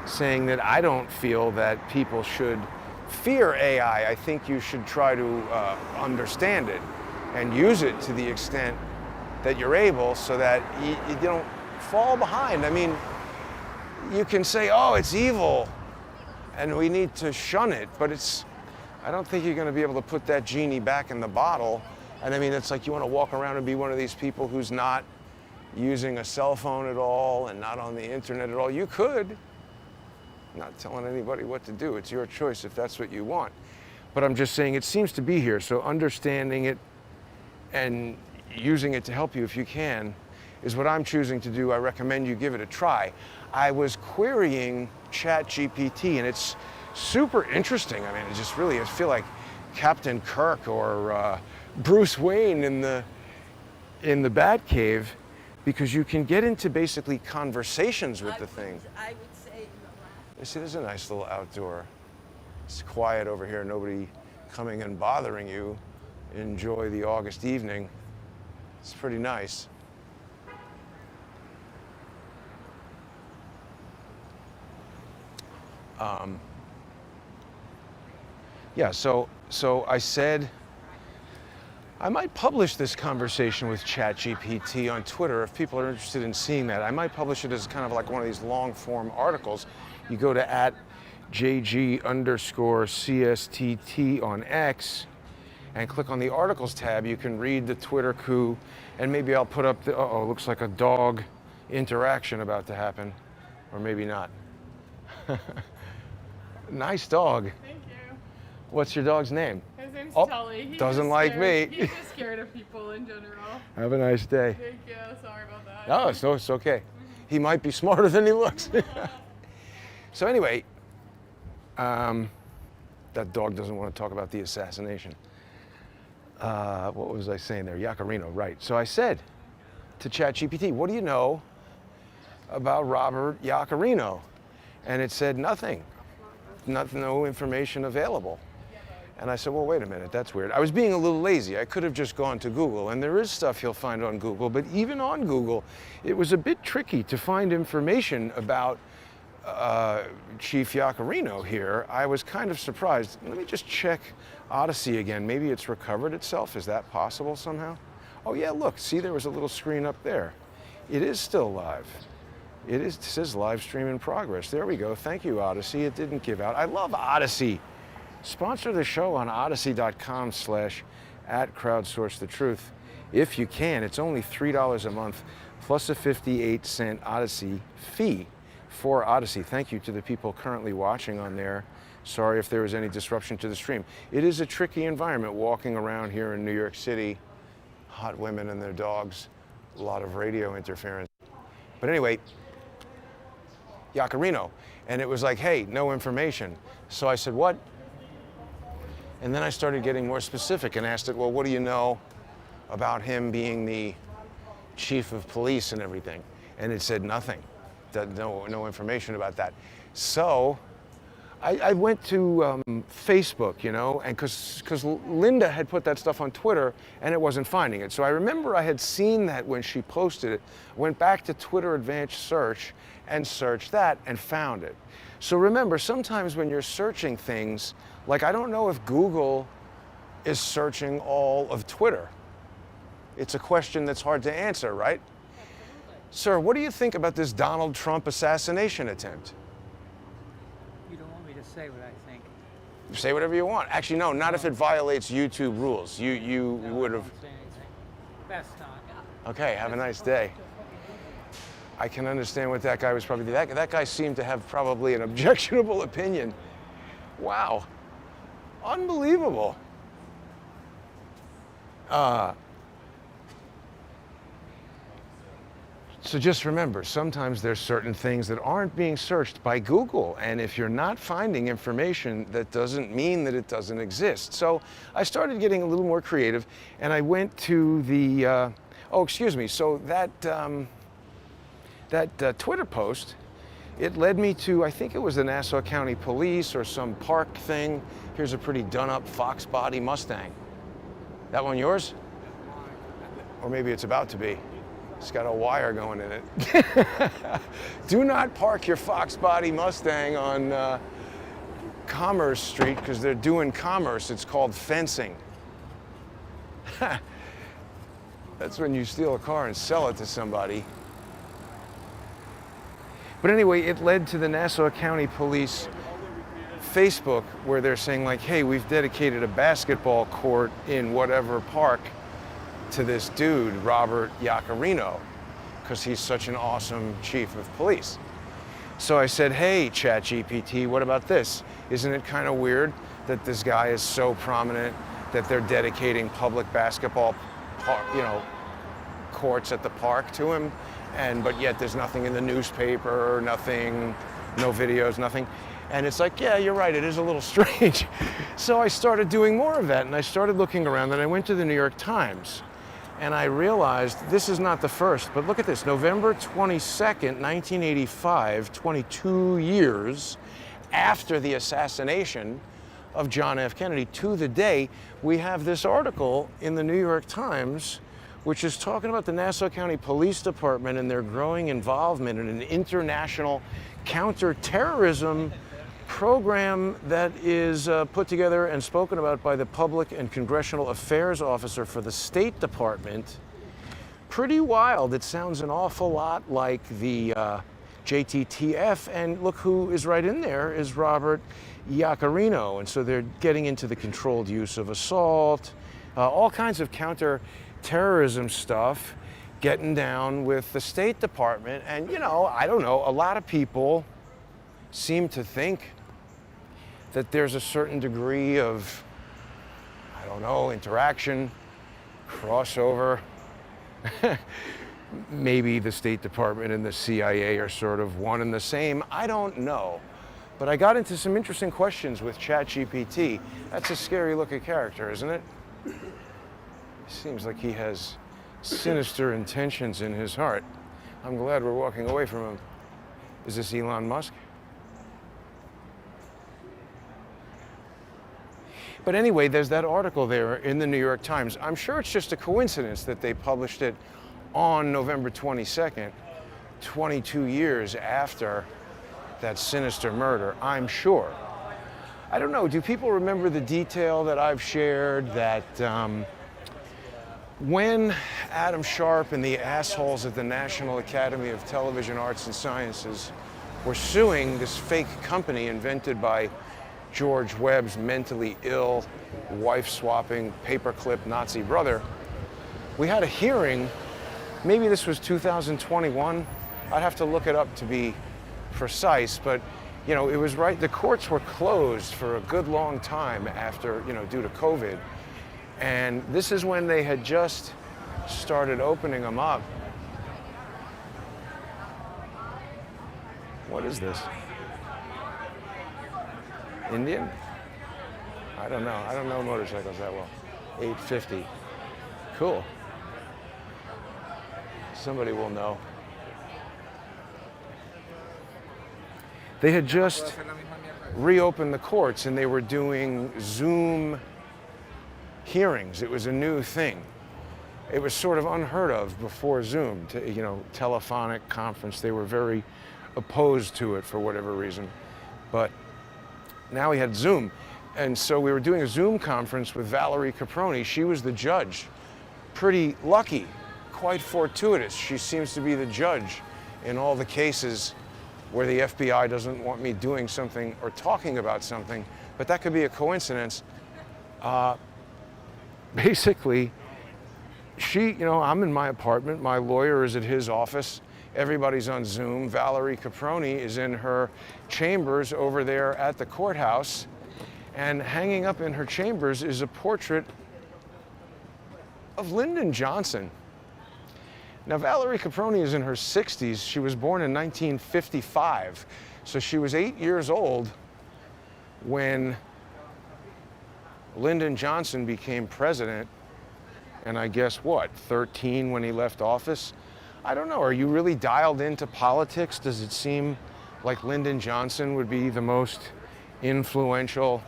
saying that I don't feel that people should fear AI. I think you should try to understand it and use it to the extent that you're able, so that you don't fall behind. I mean, you can say, oh, it's evil and we need to shun it, but I don't think you're going to be able to put that genie back in the bottle. And I mean, it's like you want to walk around and be one of these people who's not using a cell phone at all and not on the internet at all. You could. Not telling anybody what to do. It's your choice if that's what you want. But I'm just saying it seems to be here. So understanding it and using it to help you if you can is what I'm choosing to do. I recommend you give it a try. I was querying ChatGPT, and it's super interesting. I mean, it just really, I feel like Captain Kirk or Bruce Wayne in the Batcave, because you can get into basically conversations with the thing. I would say. You see, there's a nice little outdoor. It's quiet over here, nobody coming and bothering you. Enjoy the August evening. It's pretty nice. Yeah, so I said, I might publish this conversation with ChatGPT on Twitter if people are interested in seeing that. I might publish it as kind of like one of these long form articles. You go to @JG_CSTT on X and click on the articles tab. You can read the Twitter coup, and maybe I'll put up the, looks like a dog interaction about to happen, or maybe not. Nice dog. Thank you. What's your dog's name? His name's Oh, Tully. He's doesn't just like scared. me. He's just scared of people in general. Have a nice day. Thank you. Sorry about that. Oh, so it's okay. He might be smarter than he looks. So anyway, that dog doesn't want to talk about the assassination. What was I saying there? Yaccarino, right. So I said to ChatGPT, what do you know about Robert Yaccarino? And it said nothing. No information available. And I said, well, wait a minute, that's weird. I was being a little lazy. I could have just gone to Google, and there is stuff you'll find on Google, but even on Google, it was a bit tricky to find information about Chief Yaccarino here. I was kind of surprised. Let me just check Odyssey again. Maybe it's recovered itself. Is that possible somehow? Oh yeah, look, see, there was a little screen up there. It is still live. It says live stream in progress. There we go. Thank you, Odyssey. It didn't give out. I love Odyssey. Sponsor the show on odyssey.com/@crowdsourcethetruth. If you can, it's only $3 a month plus a 58-cent Odyssey fee for Odyssey. Thank you to the people currently watching on there. Sorry if there was any disruption to the stream. It is a tricky environment walking around here in New York City. Hot women and their dogs, a lot of radio interference. But anyway, Yaccarino, and it was like, hey, no information. So I said, what? And then I started getting more specific and asked it, well, what do you know about him being the chief of police and everything? And it said nothing, no information about that. So I went to Facebook, you know, and because Linda had put that stuff on Twitter and it wasn't finding it. So I remember I had seen that when she posted it, went back to Twitter Advanced Search and searched that and found it. So remember, sometimes when you're searching things, like I don't know if Google is searching all of Twitter. It's a question that's hard to answer, right? Sir, what do you think about this Donald Trump assassination attempt? You don't want me to say what I think. Say whatever you want. Actually, no, not if it violates YouTube rules. You No, would I have. won't say anything. Best not. Okay, have a nice day. I can understand what that guy was probably. That guy seemed to have probably an objectionable opinion. Wow, unbelievable. So just remember, sometimes there's certain things that aren't being searched by Google, and if you're not finding information, that doesn't mean that it doesn't exist. So I started getting a little more creative, and I went to the, so that Twitter post, it led me to, I think it was the Nassau County Police or some park thing. Here's a pretty done-up Fox body Mustang. That one yours? Or maybe it's about to be. It's got a wire going in it. Do not park your Fox body Mustang on Commerce Street because they're doing commerce. It's called fencing. That's when you steal a car and sell it to somebody. But anyway, it led to the Nassau County Police Facebook where they're saying like, hey, we've dedicated a basketball court in whatever park to this dude, Robert Yaccarino, because he's such an awesome chief of police. So I said, hey, ChatGPT, what about this? Isn't it kind of weird that this guy is so prominent that they're dedicating public basketball, courts at the park to him, but yet there's nothing in the newspaper, nothing, no videos, nothing. And it's like, yeah, you're right, it is a little strange. So I started doing more of that, and I started looking around, and I went to the New York Times. And I realized this is not the first, but look at this, November 22nd, 1985, 22 years after the assassination of John F. Kennedy, to the day, we have this article in the New York Times, which is talking about the Nassau County Police Department and their growing involvement in an international counterterrorism program that is put together and spoken about by the Public and Congressional Affairs Officer for the State Department. Pretty wild. It sounds an awful lot like the JTTF, and look who is right in there is Robert Yaccarino. And so they're getting into the controlled use of assault, all kinds of counterterrorism stuff, getting down with the State Department. And you know, I don't know, a lot of people seem to think that there's a certain degree of, I don't know, interaction, crossover. Maybe the State Department and the CIA are sort of one and the same. I don't know. But I got into some interesting questions with ChatGPT. That's a scary looking character, isn't it? Seems like he has sinister intentions in his heart. I'm glad we're walking away from him. Is this Elon Musk? But anyway, there's that article there in the New York Times. I'm sure it's just a coincidence that they published it on November 22nd, 22 years after that sinister murder, I'm sure. I don't know, do people remember the detail that I've shared that when Adam Sharp and the assholes at the National Academy of Television Arts and Sciences were suing this fake company invented by George Webb's mentally ill, wife-swapping, paperclip Nazi brother, we had a hearing. Maybe this was 2021. I'd have to look it up to be precise, but you know, it was right. The courts were closed for a good long time after, you know, due to COVID. And this is when they had just started opening them up. What is this? Indian? I don't know. I don't know motorcycles that well. 850. Cool. Somebody will know. They had just reopened the courts and they were doing Zoom hearings. It was a new thing. It was sort of unheard of before Zoom, you know, telephonic conference. They were very opposed to it for whatever reason. But now we had Zoom. And so we were doing a Zoom conference with Valerie Caproni. She was the judge. Pretty lucky, quite fortuitous. She seems to be the judge in all the cases where the FBI doesn't want me doing something or talking about something, but that could be a coincidence. Basically, you know, I'm in my apartment, my lawyer is at his office, everybody's on Zoom. Valerie Caproni is in her chambers over there at the courthouse, and hanging up in her chambers is a portrait of Lyndon Johnson. Now, Valerie Caproni is in her 60s. She was born in 1955. So she was 8 years old when Lyndon Johnson became president. And I guess what, 13 when he left office? I don't know, are you really dialed into politics? Does it seem like Lyndon Johnson would be the most influential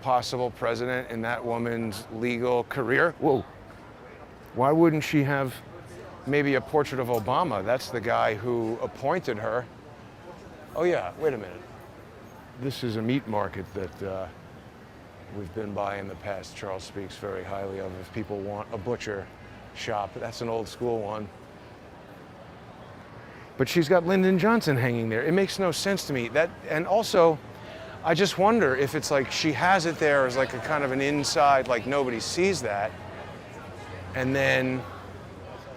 possible president in that woman's legal career? Whoa, why wouldn't she have maybe a portrait of Obama? That's the guy who appointed her. Oh yeah, wait a minute. This is a meat market that we've been by in the past. Charles speaks very highly of if people want a butcher shop. That's an old school one. But she's got Lyndon Johnson hanging there. It makes no sense to me. And also, I just wonder if it's like she has it there as like a kind of an inside, like nobody sees that. And then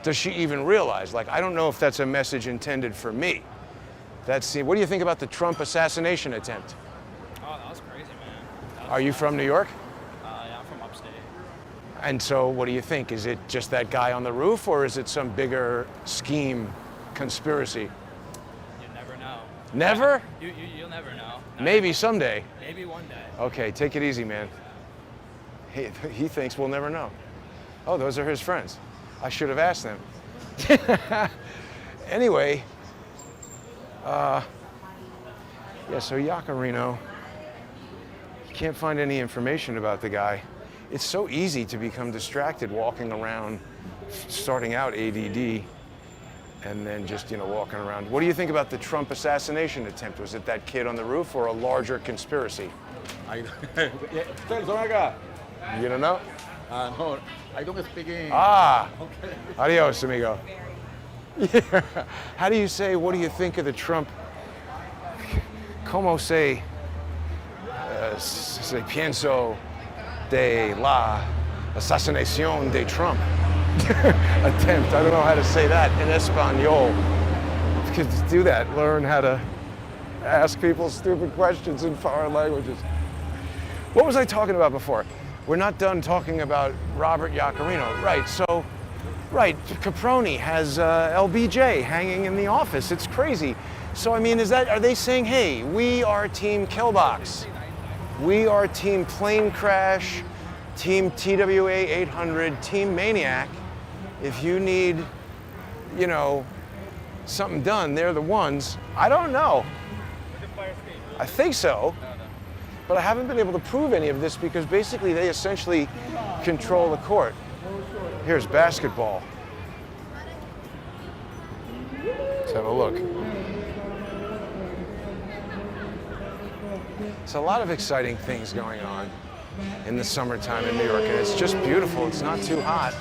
does she even realize? Like, I don't know if that's a message intended for me. What do you think about the Trump assassination attempt? Oh, that was crazy, man. Are you from New York? Yeah, I'm from upstate. And so what do you think? Is it just that guy on the roof, or is it some bigger scheme, conspiracy? You never know. Never? You'll never know. Maybe someday. Maybe one day. Okay, take it easy, man. He thinks we'll never know. Oh, those are his friends. I should have asked them. Anyway, yeah, so Yaccarino, can't find any information about the guy. It's so easy to become distracted walking around, starting out ADD. and then just, walking around. What do you think about the Trump assassination attempt? Was it that kid on the roof or a larger conspiracy? I, yeah, You don't know? no, I don't speak English. Ah, adios, amigo. Yeah. How do you say, what do you think of the Trump? Como se pienso de la asesinación de Trump attempt? I don't know how to say that in Espanol. You could do that, learn how to ask people stupid questions in foreign languages. What was I talking about before? We're not done talking about Robert Yaccarino. Right, so, Caproni has LBJ hanging in the office. It's crazy. So, I mean, are they saying, hey, we are Team Killbox. We are Team Plane Crash, Team TWA 800, Team Maniac. If you need, something done, they're the ones. I don't know. I think so. But I haven't been able to prove any of this because basically they essentially control the court. Here's basketball. Let's have a look. It's a lot of exciting things going on in the summertime in New York, and it's just beautiful. It's not too hot.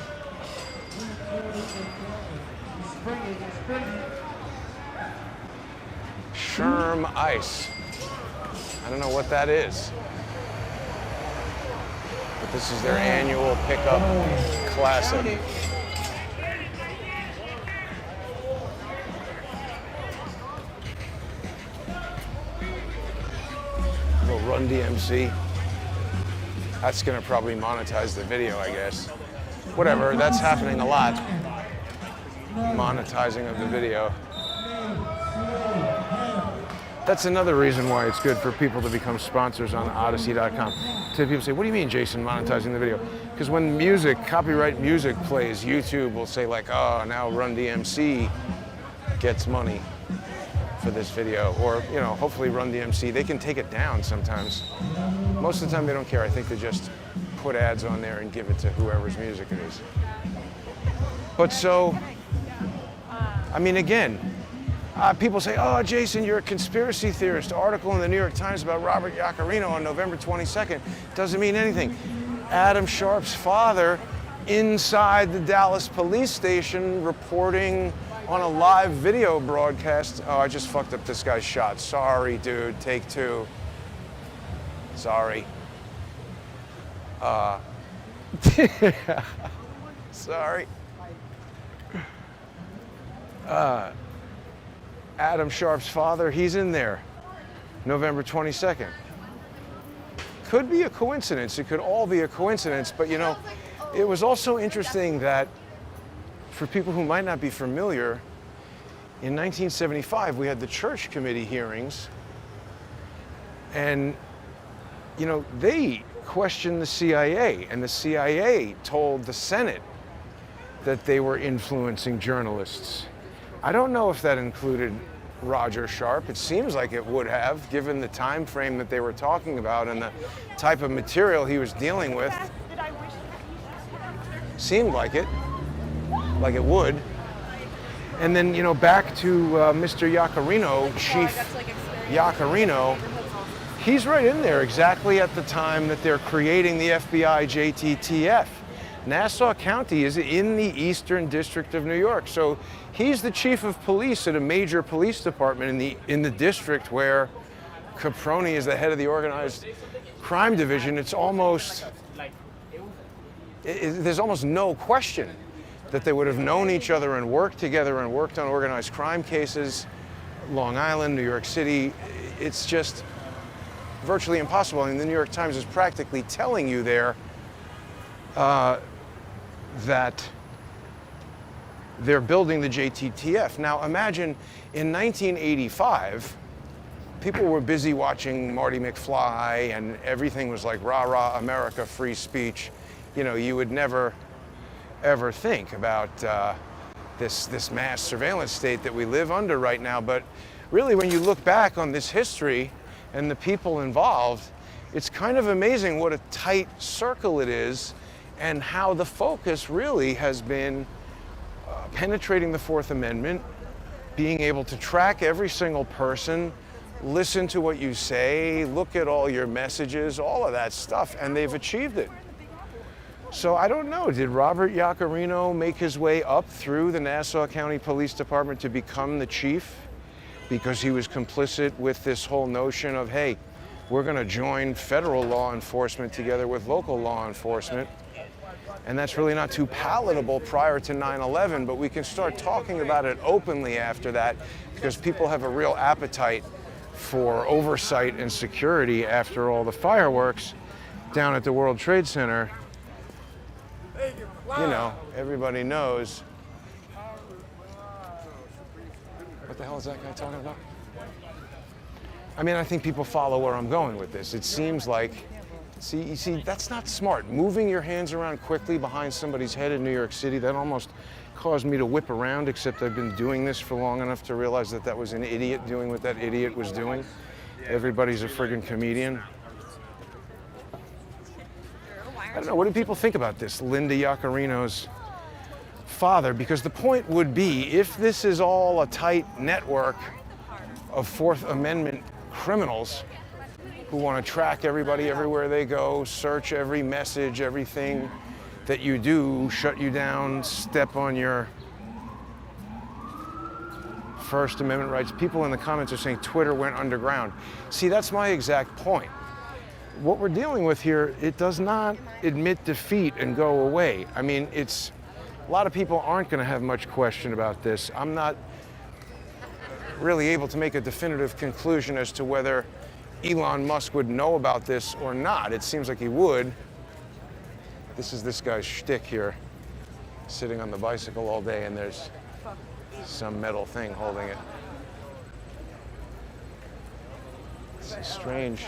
Sherm Ice. I don't know what that is. But this is their annual pickup classic. Little Run DMC. That's gonna probably monetize the video, I guess. Whatever, that's happening a lot. Monetizing of the video. That's another reason why it's good for people to become sponsors on Odyssey.com. So people say, what do you mean, Jason, monetizing the video? Because when copyright music plays, YouTube will say like, oh, now Run DMC gets money for this video. Or, hopefully Run DMC, they can take it down sometimes. Most of the time they don't care. I think they just put ads on there and give it to whoever's music it is. But so, I mean, again, people say, oh, Jason, you're a conspiracy theorist. Article in the New York Times about Robert Yaccarino on November 22nd. Doesn't mean anything. Adam Sharp's father inside the Dallas police station reporting on a live video broadcast. Oh, I just fucked up this guy's shot. Sorry, dude. Take two. Sorry. Sorry. Adam Sharp's father, he's in there, November 22nd. Could be a coincidence. It could all be a coincidence, but it was also interesting that for people who might not be familiar, in 1975 we had the church committee hearings, and they questioned the CIA, and the CIA told the Senate that they were influencing journalists. I don't know if that included Roger Sharp. It seems like it would have, given the time frame that they were talking about and the type of material he was dealing with. Seemed like it would. And then, back to Mr. Yaccarino, Chief Yaccarino, he's right in there exactly at the time that they're creating the FBI JTTF. Nassau County is in the Eastern District of New York, so he's the chief of police at a major police department in the district where Caproni is the head of the organized crime division. It's almost, there's almost no question that they would have known each other and worked together and worked on organized crime cases, Long Island, New York City. It's just virtually impossible. And the New York Times is practically telling you there that they're building the JTTF. Now imagine in 1985, people were busy watching Marty McFly and everything was like rah rah America, free speech. You would never ever think about this mass surveillance state that we live under right now. But really, when you look back on this history and the people involved, it's kind of amazing what a tight circle it is and how the focus really has been penetrating the Fourth Amendment, being able to track every single person, listen to what you say, look at all your messages, all of that stuff, and they've achieved it. So I don't know, did Robert Yaccarino make his way up through the Nassau County Police Department to become the chief because he was complicit with this whole notion of, hey, we're going to join federal law enforcement together with local law enforcement? And that's really not too palatable prior to 9/11, but we can start talking about it openly after that because people have a real appetite for oversight and security after all the fireworks down at the World Trade Center. You know, everybody knows. What the hell is that guy talking about? I mean, I think people follow where I'm going with this. It seems like, you see, that's not smart. Moving your hands around quickly behind somebody's head in New York City, that almost caused me to whip around, except I've been doing this for long enough to realize that that was an idiot doing what that idiot was doing. Everybody's a friggin' comedian. I don't know, what do people think about this, Linda Yaccarino's father? Because the point would be, if this is all a tight network of Fourth Amendment criminals who want to track everybody everywhere they go, search every message, everything that you do, shut you down, step on your First Amendment rights. People in the comments are saying Twitter went underground. See, that's my exact point. What we're dealing with here, it does not admit defeat and go away. I mean, a lot of people aren't going to have much question about this. I'm not really able to make a definitive conclusion as to whether Elon Musk would know about this or not. It seems like he would. This is this guy's shtick here, sitting on the bicycle all day, and there's some metal thing holding it. It's a strange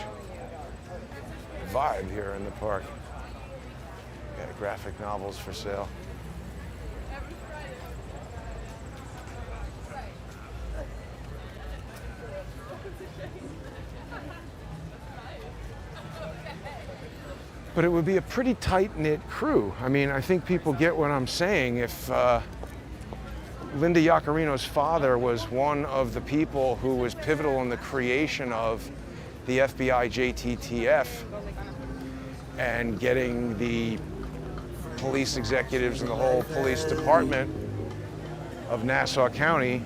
vibe here in the park. Got graphic novels for sale. But it would be a pretty tight-knit crew. I mean, I think people get what I'm saying. If Linda Yaccarino's father was one of the people who was pivotal in the creation of the FBI JTTF and getting the police executives and the whole police department of Nassau County,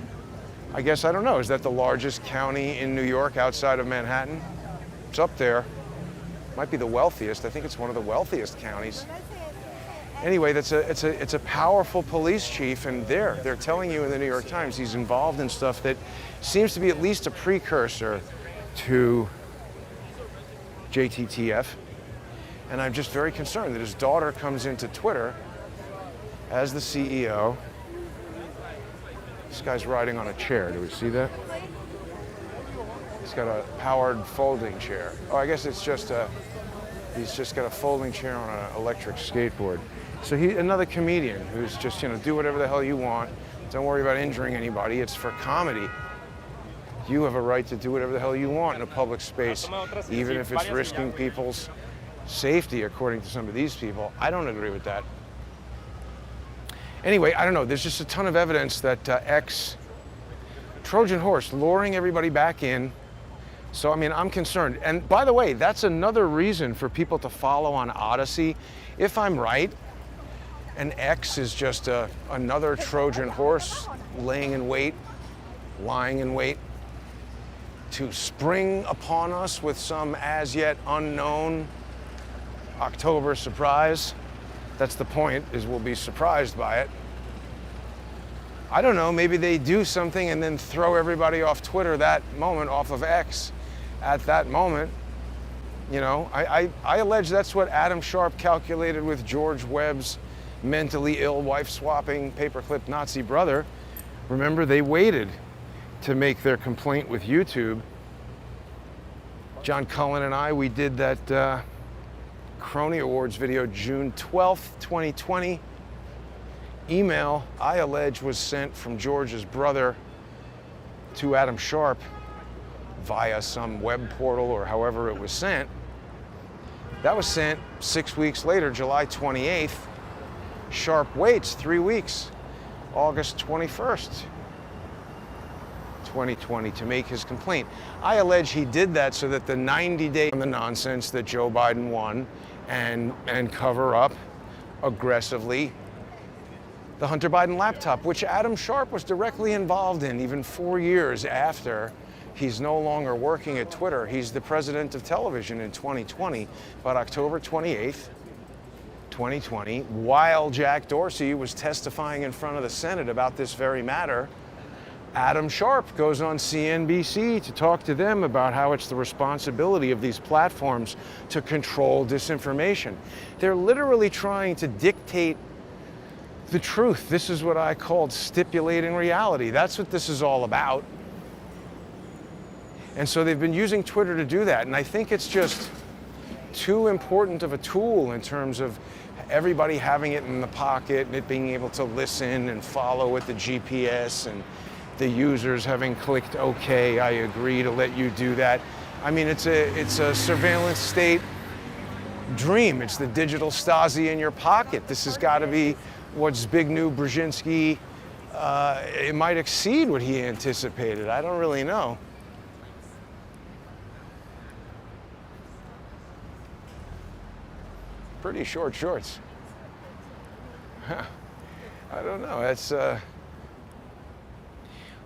I guess, I don't know, is that the largest county in New York outside of Manhattan? It's up there. Might be the wealthiest. I think it's one of the wealthiest counties. Anyway, it's a powerful police chief, and they're telling you in the New York Times he's involved in stuff that seems to be at least a precursor to JTTF. And I'm just very concerned that his daughter comes into Twitter as the CEO. This guy's riding on a chair. Do we see that? He's got a powered folding chair. Oh, I guess it's just he's just got a folding chair on an electric skateboard. So another comedian who's just, do whatever the hell you want. Don't worry about injuring anybody. It's for comedy. You have a right to do whatever the hell you want in a public space, even if it's risking people's safety, according to some of these people. I don't agree with that. Anyway, I don't know. There's just a ton of evidence that Trojan horse, luring everybody back in. So, I mean, I'm concerned. And by the way, that's another reason for people to follow on Odyssey. If I'm right, and X is just another Trojan horse laying in wait, lying in wait to spring upon us with some as yet unknown October surprise. That's the point, is we'll be surprised by it. I don't know, maybe they do something and then throw everybody off Twitter that moment, off of X at that moment. I allege that's what Adam Sharp calculated with George Webb's mentally ill, wife-swapping, paperclip Nazi brother. Remember, they waited to make their complaint with YouTube. John Cullen and I, we did that Crony Awards video June 12th, 2020. Email, I allege, was sent from George's brother to Adam Sharp via some web portal or however it was sent. That was sent 6 weeks later, July 28th. Sharp waits 3 weeks August 21st, 2020, to make his complaint. I allege he did that so that the 90-day on the nonsense that Joe Biden won and cover up aggressively the Hunter Biden laptop, which Adam Sharp was directly involved in even 4 years after he's no longer working at Twitter. He's the president of television in 2020, but October 28th, 2020, while Jack Dorsey was testifying in front of the Senate about this very matter, Adam Sharp goes on CNBC to talk to them about how it's the responsibility of these platforms to control disinformation. They're literally trying to dictate the truth. This is what I called stipulating reality. That's what this is all about. And so they've been using Twitter to do that. And I think it's just too important of a tool in terms of everybody having it in the pocket and it being able to listen and follow with the GPS and the users having clicked OK, I agree to let you do that. I mean, it's a surveillance state dream. It's the digital Stasi in your pocket. This has got to be what Zbigniew Brzezinski, it might exceed what he anticipated. I don't really know. Pretty short shorts. I don't know. That's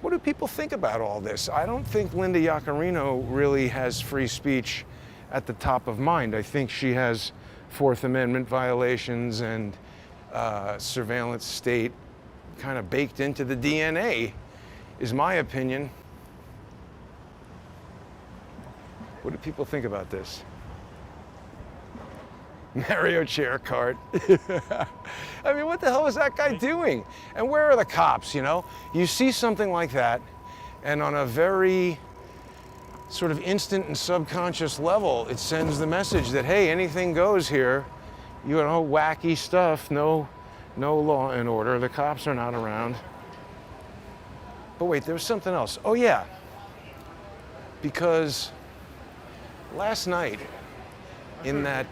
what do people think about all this? I don't think Linda Yaccarino really has free speech at the top of mind. I think she has Fourth Amendment violations and surveillance state kind of baked into the DNA, is my opinion. What do people think about this? Mario chair cart. I mean, what the hell is that guy doing? And where are the cops, you know? You see something like that, and on a very sort of instant and subconscious level, it sends the message that, hey, anything goes here. You know, wacky stuff, no law and order. The cops are not around. But wait, there was something else. Oh yeah, because last night in that,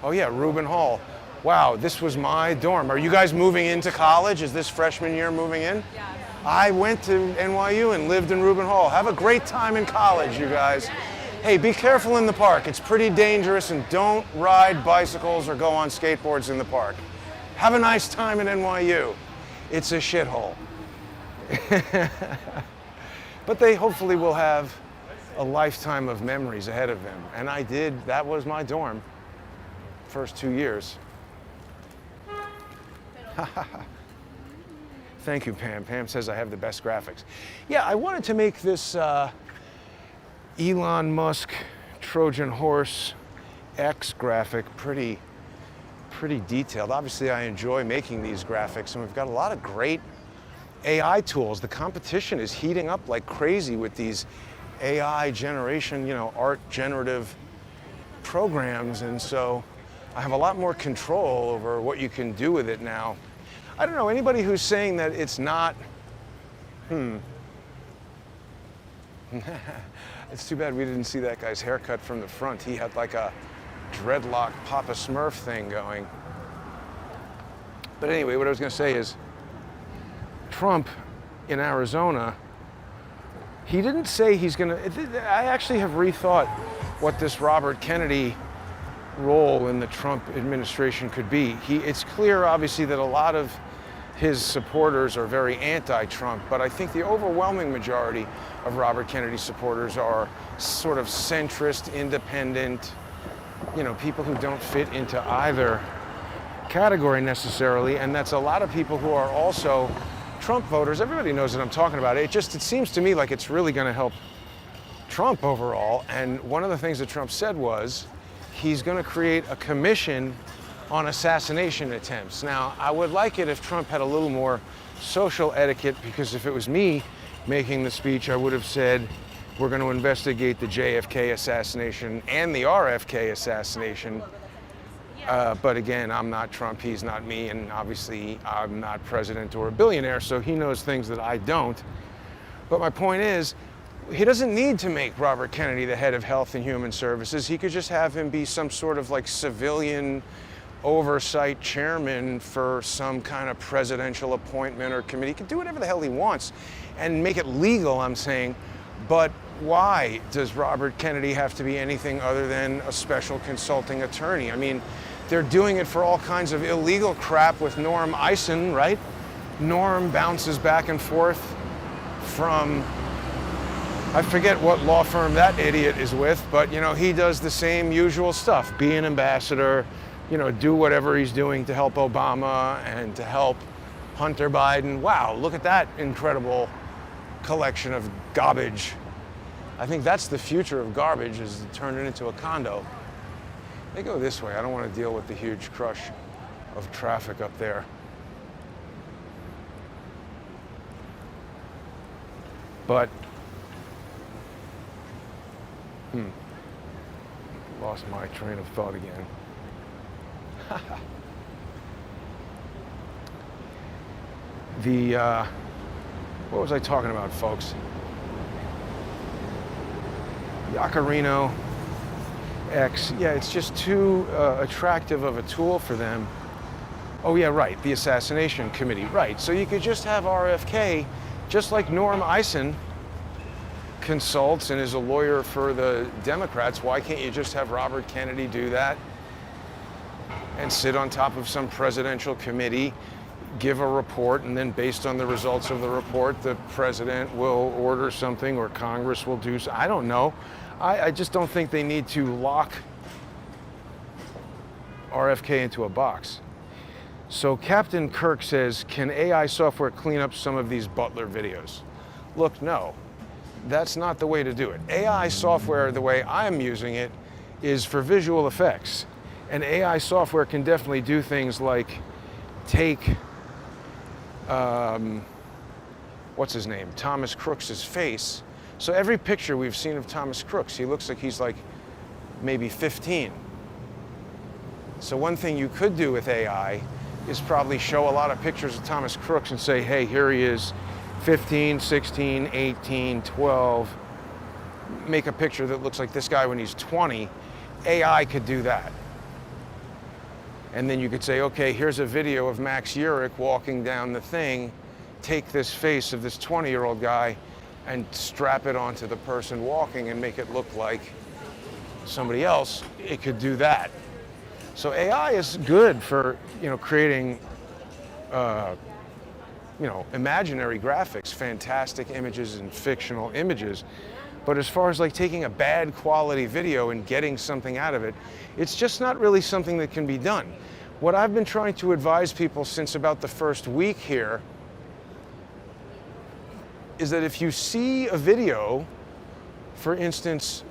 oh yeah, Rubin Hall. Wow, this was my dorm. Are you guys moving into college? Is this freshman year moving in? Yeah. I went to NYU and lived in Rubin Hall. Have a great time in college, you guys. Hey, be careful in the park. It's pretty dangerous, and don't ride bicycles or go on skateboards in the park. Have a nice time at NYU. It's a shithole. But they hopefully will have a lifetime of memories ahead of them. And I did. That was my dorm. First 2 years. Thank you, Pam. Pam says I have the best graphics. Yeah, I wanted to make this Elon Musk Trojan horse X graphic pretty detailed. Obviously, I enjoy making these graphics, and we've got a lot of great AI tools. The competition is heating up like crazy with these AI generation, you know, art generative programs, and so I have a lot more control over what you can do with it now. I don't know, anybody who's saying that it's not, it's too bad we didn't see that guy's haircut from the front. He had like a dreadlock Papa Smurf thing going. But anyway, what I was gonna say is, Trump in Arizona, he didn't say he's gonna, I actually have rethought what this Robert Kennedy role in the Trump administration could be. It's clear, obviously, that a lot of his supporters are very anti-Trump, but I think the overwhelming majority of Robert Kennedy's supporters are sort of centrist, independent, you know, people who don't fit into either category necessarily, and that's a lot of people who are also Trump voters. Everybody knows what I'm talking about. It seems to me like it's really going to help Trump overall, and one of the things that Trump said was he's going to create a commission on assassination attempts. Now, I would like it if Trump had a little more social etiquette, because if it was me making the speech, I would have said, we're going to investigate the JFK assassination and the RFK assassination. But again, I'm not Trump, he's not me, and obviously I'm not president or a billionaire, so he knows things that I don't. But my point is, he doesn't need to make Robert Kennedy the head of Health and Human Services. He could just have him be some sort of like civilian oversight chairman for some kind of presidential appointment or committee. He can do whatever the hell he wants and make it legal, I'm saying. But why does Robert Kennedy have to be anything other than a special consulting attorney? I mean, they're doing it for all kinds of illegal crap with Norm Eisen, right? Norm bounces back and forth from, I forget what law firm that idiot is with, but you know, he does the same usual stuff, be an ambassador, you know, do whatever he's doing to help Obama and to help Hunter Biden. Wow, look at that incredible collection of garbage. I think that's the future of garbage, is to turn it into a condo. They go this way. I don't want to deal with the huge crush of traffic up there. But, lost my train of thought again. What was I talking about, folks? Yaccarino X, yeah, it's just too attractive of a tool for them. Oh yeah, right, the assassination committee, right. So you could just have RFK, just like Norm Eisen consults and is a lawyer for the Democrats. Why can't you just have Robert Kennedy do that and sit on top of some presidential committee, give a report, and then based on the results of the report, the president will order something or Congress will do so. I don't know. I just don't think they need to lock RFK into a box. So Captain Kirk says, can AI software clean up some of these Butler videos? Look, no, that's not the way to do it. AI software, the way I'm using it, is for visual effects. And AI software can definitely do things like take, what's his name, Thomas Crooks's face. So every picture we've seen of Thomas Crooks, he looks like he's like maybe 15. So one thing you could do with AI is probably show a lot of pictures of Thomas Crooks and say, hey, here he is, 15, 16, 18, 12. Make a picture that looks like this guy when he's 20. AI could do that. And then you could say, okay, here's a video of Max Urich walking down the thing. Take this face of this 20-year-old guy and strap it onto the person walking and make it look like somebody else. It could do that. So AI is good for, you know, creating, you know, imaginary graphics, fantastic images and fictional images. But as far as like taking a bad quality video and getting something out of it, it's just not really something that can be done. What I've been trying to advise people since about the first week here is that if you see a video, for instance,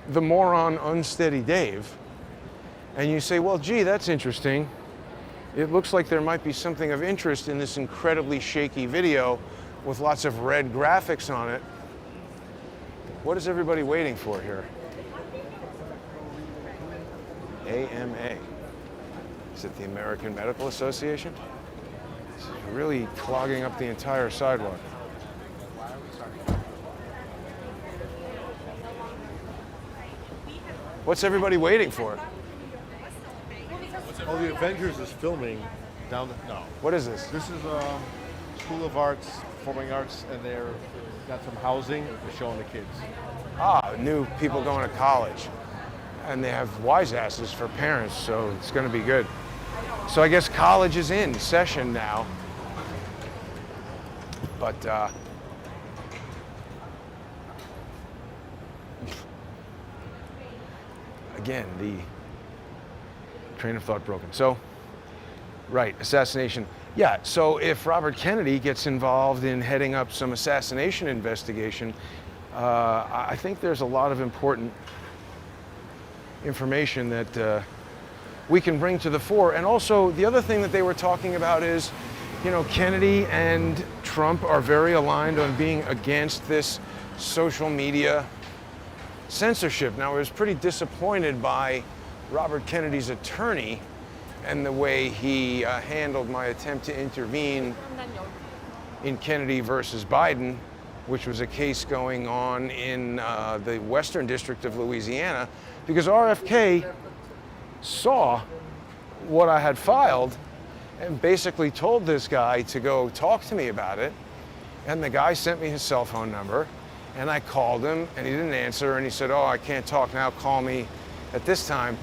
the moron Unsteady Dave, and you say, well, gee, that's interesting. It looks like there might be something of interest in this incredibly shaky video with lots of red graphics on it. What is everybody waiting for here? AMA. Is it the American Medical Association? This is really clogging up the entire sidewalk. What's everybody waiting for? Oh, the Avengers is filming down the, no. What is this? This is School of Arts, Performing Arts, and they're got some housing. They're showing the kids. Ah, new people going to college. And they have wise asses for parents, so it's going to be good. So I guess college is in session now. But again, the train of thought broken. So, right, assassination. Yeah, so if Robert Kennedy gets involved in heading up some assassination investigation, I think there's a lot of important information that we can bring to the fore. And also, the other thing that they were talking about is, you know, Kennedy and Trump are very aligned on being against this social media censorship. Now, I was pretty disappointed by Robert Kennedy's attorney and the way he handled my attempt to intervene in Kennedy versus Biden, which was a case going on in the Western District of Louisiana, because RFK saw what I had filed and basically told this guy to go talk to me about it. And the guy sent me his cell phone number, and I called him, and he didn't answer, and he said, oh, I can't talk now, call me at this time.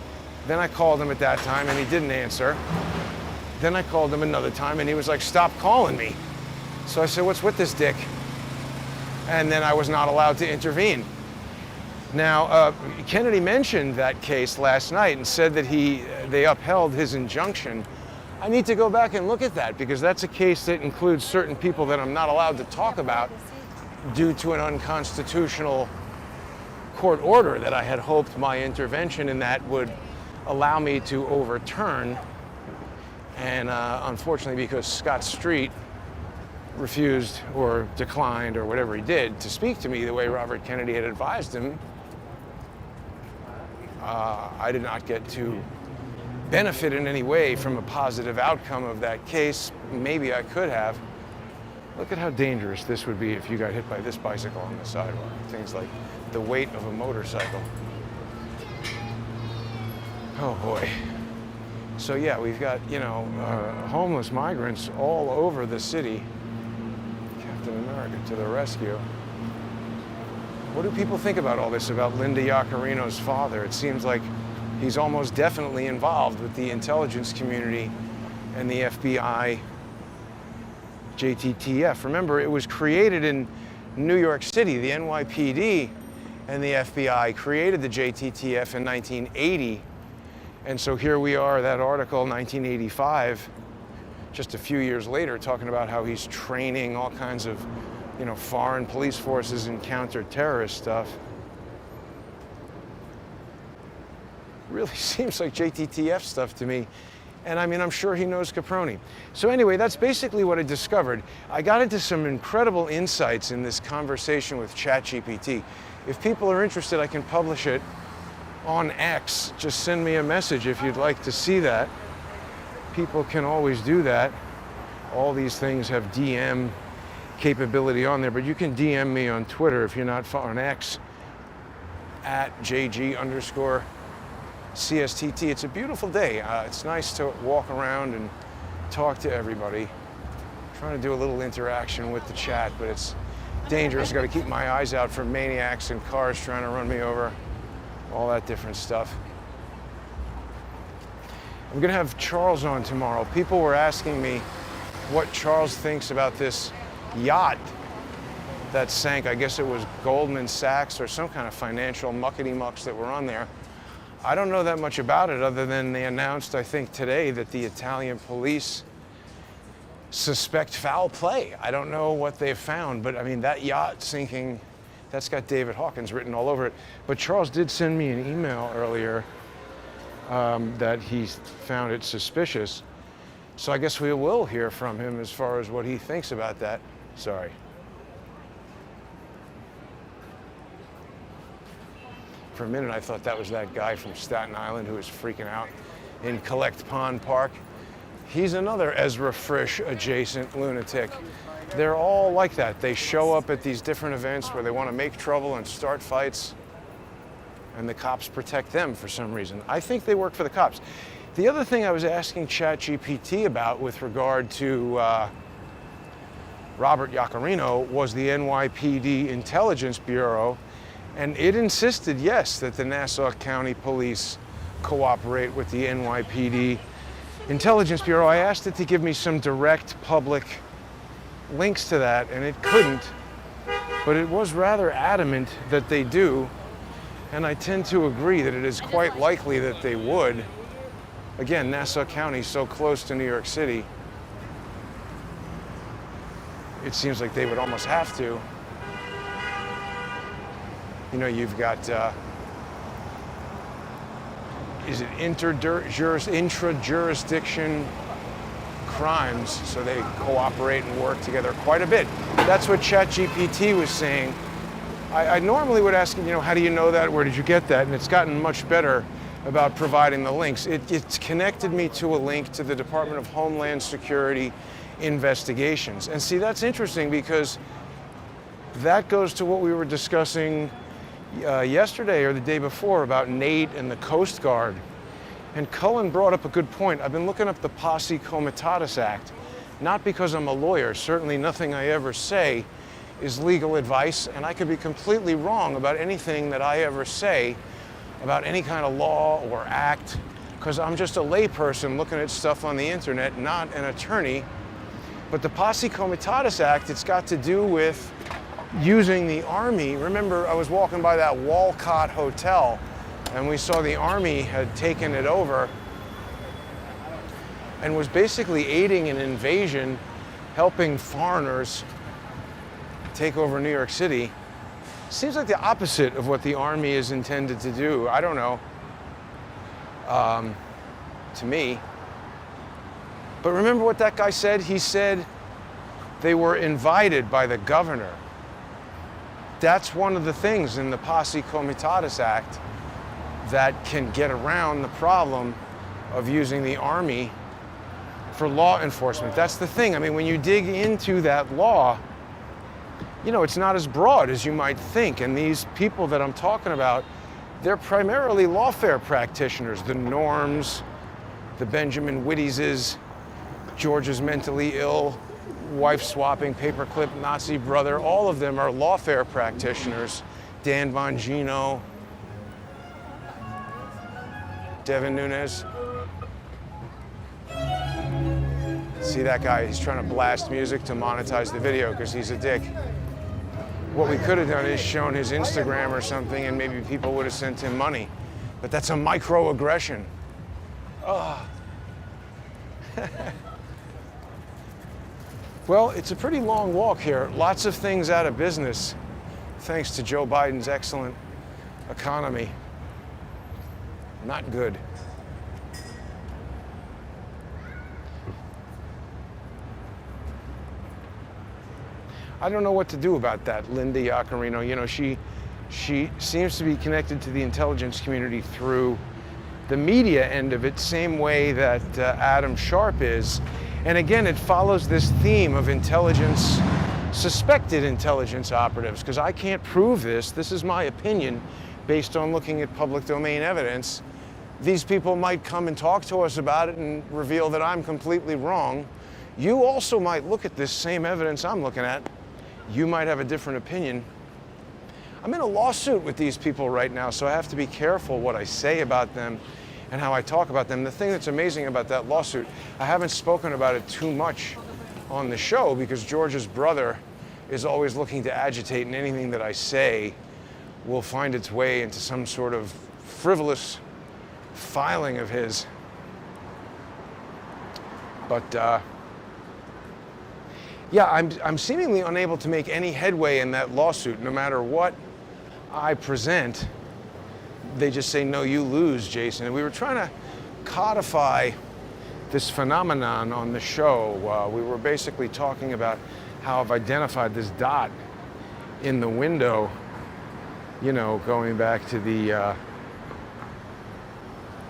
Then I called him at that time, and he didn't answer. Then I called him another time, and he was like, stop calling me. So I said, what's with this dick? And then I was not allowed to intervene. Now, Kennedy mentioned that case last night and said that they upheld his injunction. I need to go back and look at that, because that's a case that includes certain people that I'm not allowed to talk about due to an unconstitutional court order that I had hoped my intervention in that would allow me to overturn. And unfortunately, because Scott Street refused or declined or whatever he did to speak to me the way Robert Kennedy had advised him, I did not get to benefit in any way from a positive outcome of that case. Maybe I could have. Look at how dangerous this would be if you got hit by this bicycle on the sidewalk. Things like the weight of a motorcycle. Oh boy. So yeah, we've got, homeless migrants all over the city. Captain America to the rescue. What do people think about all this, about Linda Yaccarino's father? It seems like he's almost definitely involved with the intelligence community and the FBI, JTTF. Remember, it was created in New York City. The NYPD and the FBI created the JTTF in 1980. And so here we are, that article, 1985, just a few years later, talking about how he's training all kinds of, foreign police forces in counter-terrorist stuff. Really seems like JTTF stuff to me. And I mean, I'm sure he knows Caproni. So anyway, that's basically what I discovered. I got into some incredible insights in this conversation with ChatGPT. If people are interested, I can publish it on X. Just send me a message if you'd like to see that. People can always do that. All these things have DM capability on there, but you can DM me on Twitter if you're not on X, at JG_CSTT. It's a beautiful day. It's nice to walk around and talk to everybody. I'm trying to do a little interaction with the chat, but it's dangerous. I've got to keep my eyes out for maniacs and cars trying to run me over, all that different stuff. I'm going to have Charles on tomorrow. People were asking me what Charles thinks about this yacht that sank. I guess it was Goldman Sachs or some kind of financial muckety-mucks that were on there. I don't know that much about it, other than they announced, I think today, that the Italian police suspect foul play. I don't know what they've found, but I mean, that yacht sinking, that's got David Hawkins written all over it. But Charles did send me an email earlier that he found it suspicious. So I guess we will hear from him as far as what he thinks about that. Sorry. For a minute, I thought that was that guy from Staten Island who was freaking out in Collect Pond Park. He's another Ezra Frech adjacent lunatic. They're all like that. They show up at these different events where they want to make trouble and start fights, and the cops protect them for some reason. I think they work for the cops. The other thing I was asking ChatGPT about with regard to Robert Yaccarino was the NYPD Intelligence Bureau, and it insisted, yes, that the Nassau County Police cooperate with the NYPD Intelligence Bureau. I asked it to give me some direct public links to that, and it couldn't, but it was rather adamant that they do, and I tend to agree that it is quite likely that they would. Again, Nassau County, so close to New York City, it seems like they would almost have to. You've got, is it intra-jurisdiction crimes, so they cooperate and work together quite a bit. That's what ChatGPT was saying. I normally would ask, how do you know that? Where did you get that? And it's gotten much better about providing the links. It's connected me to a link to the Department of Homeland Security investigations. And see, that's interesting because that goes to what we were discussing yesterday or the day before about Nate and the Coast Guard. And Cullen brought up a good point. I've been looking up the Posse Comitatus Act, not because I'm a lawyer. Certainly nothing I ever say is legal advice, and I could be completely wrong about anything that I ever say about any kind of law or act, because I'm just a layperson looking at stuff on the internet, not an attorney. But the Posse Comitatus Act, it's got to do with using the Army. Remember, I was walking by that Walcott Hotel, and we saw the Army had taken it over and was basically aiding an invasion, helping foreigners take over New York City. Seems like the opposite of what the Army is intended to do. I don't know, to me. But remember what that guy said? He said they were invited by the governor. That's one of the things in the Posse Comitatus Act that can get around the problem of using the Army for law enforcement. That's the thing. I mean, when you dig into that law, you know, it's not as broad as you might think. And these people that I'm talking about, they're primarily lawfare practitioners. The Norms, the Benjamin Wittieses, George's mentally ill, wife-swapping, paperclip Nazi brother, all of them are lawfare practitioners. Dan Bongino, Devin Nunes. See that guy, he's trying to blast music to monetize the video because he's a dick. What we could have done is shown his Instagram or something and maybe people would have sent him money. But that's a microaggression. Oh. Well, it's a pretty long walk here. Lots of things out of business, thanks to Joe Biden's excellent economy. Not good. I don't know what to do about that, Linda Yaccarino. You know, she seems to be connected to the intelligence community through the media end of it, same way that Adam Sharp is. And again, it follows this theme of intelligence, suspected intelligence operatives, because I can't prove this. This is my opinion based on looking at public domain evidence. These people might come and talk to us about it and reveal that I'm completely wrong. You also might look at this same evidence I'm looking at. You might have a different opinion. I'm in a lawsuit with these people right now, so I have to be careful what I say about them and how I talk about them. The thing that's amazing about that lawsuit, I haven't spoken about it too much on the show because George's brother is always looking to agitate, and anything that I say will find its way into some sort of frivolous filing of his. But yeah, I'm seemingly unable to make any headway in that lawsuit. No matter what I present, they just say, no, you lose, Jason. And we were trying to codify this phenomenon on the show. We were basically talking about how I've identified this dot in the window, you know, going back to the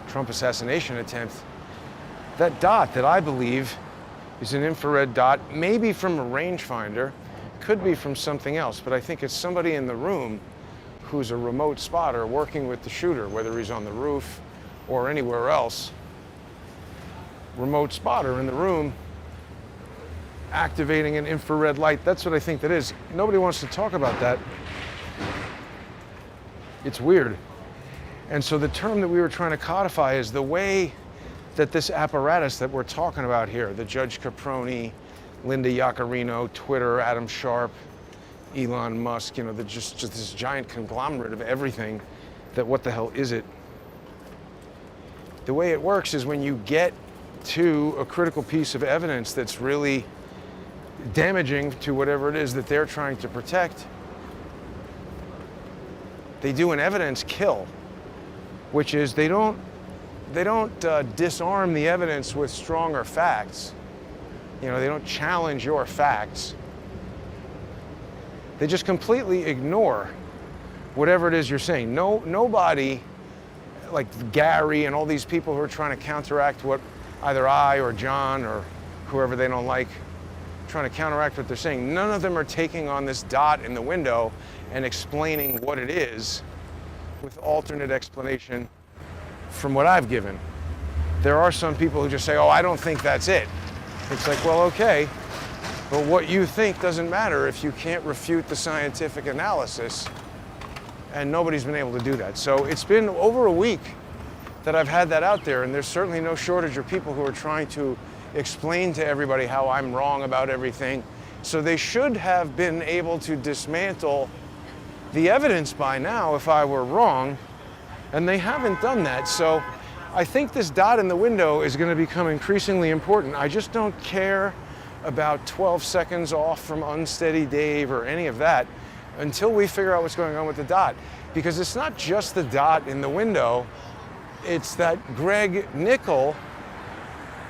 Trump assassination attempt. That dot that I believe is an infrared dot, maybe from a rangefinder, could be from something else, but I think it's somebody in the room who's a remote spotter working with the shooter, whether he's on the roof or anywhere else. Remote spotter in the room activating an infrared light. That's what I think that is. Nobody wants to talk about that. It's weird. And so the term that we were trying to codify is the way that this apparatus that we're talking about here, the Judge Caproni, Linda Yaccarino, Twitter, Adam Sharp, Elon Musk, you know, just this giant conglomerate of everything, that what the hell is it? The way it works is when you get to a critical piece of evidence that's really damaging to whatever it is that they're trying to protect, they do an evidence kill, which is they don't disarm the evidence with stronger facts. You know, they don't challenge your facts. They just completely ignore whatever it is you're saying. Nobody, like Gary and all these people who are trying to counteract what either I or John or whoever they don't like, trying to counteract what they're saying, none of them are taking on this dot in the window and explaining what it is with alternate explanation from what I've given. there are some people who just say, oh, I don't think that's it. It's like, well, okay, but what you think doesn't matter if you can't refute the scientific analysis, and nobody's been able to do that. So it's been over a week that I've had that out there, and there's certainly no shortage of people who are trying to explain to everybody how I'm wrong about everything. So they should have been able to dismantle the evidence by now if I were wrong, and they haven't done that. So I think this dot in the window is going to become increasingly important. I just don't care about 12 seconds off from Unsteady Dave or any of that until we figure out what's going on with the dot. Because it's not just the dot in the window, it's that Greg Nickel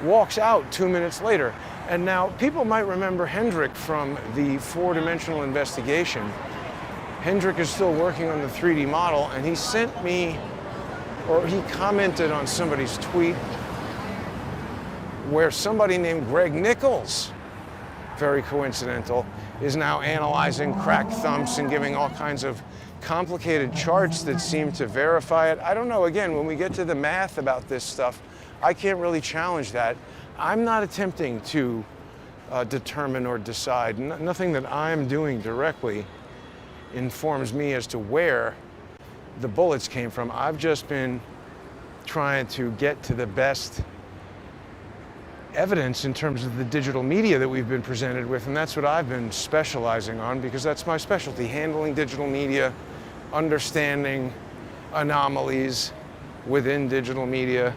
walks out 2 minutes later. And now people might remember Hendrik from the 4-dimensional investigation. Hendrik is still working on the 3D model, and he sent me, or he commented on somebody's tweet where somebody named Greg Nichols, very coincidental, is now analyzing cracked thumps and giving all kinds of complicated charts that seem to verify it. I don't know, again, when we get to the math about this stuff, I can't really challenge that. I'm not attempting to determine or decide. Nothing that I'm doing directly informs me as to where the bullets came from. I've just been trying to get to the best evidence in terms of the digital media that we've been presented with, and that's what I've been specializing on, because that's my specialty, handling digital media, understanding anomalies within digital media,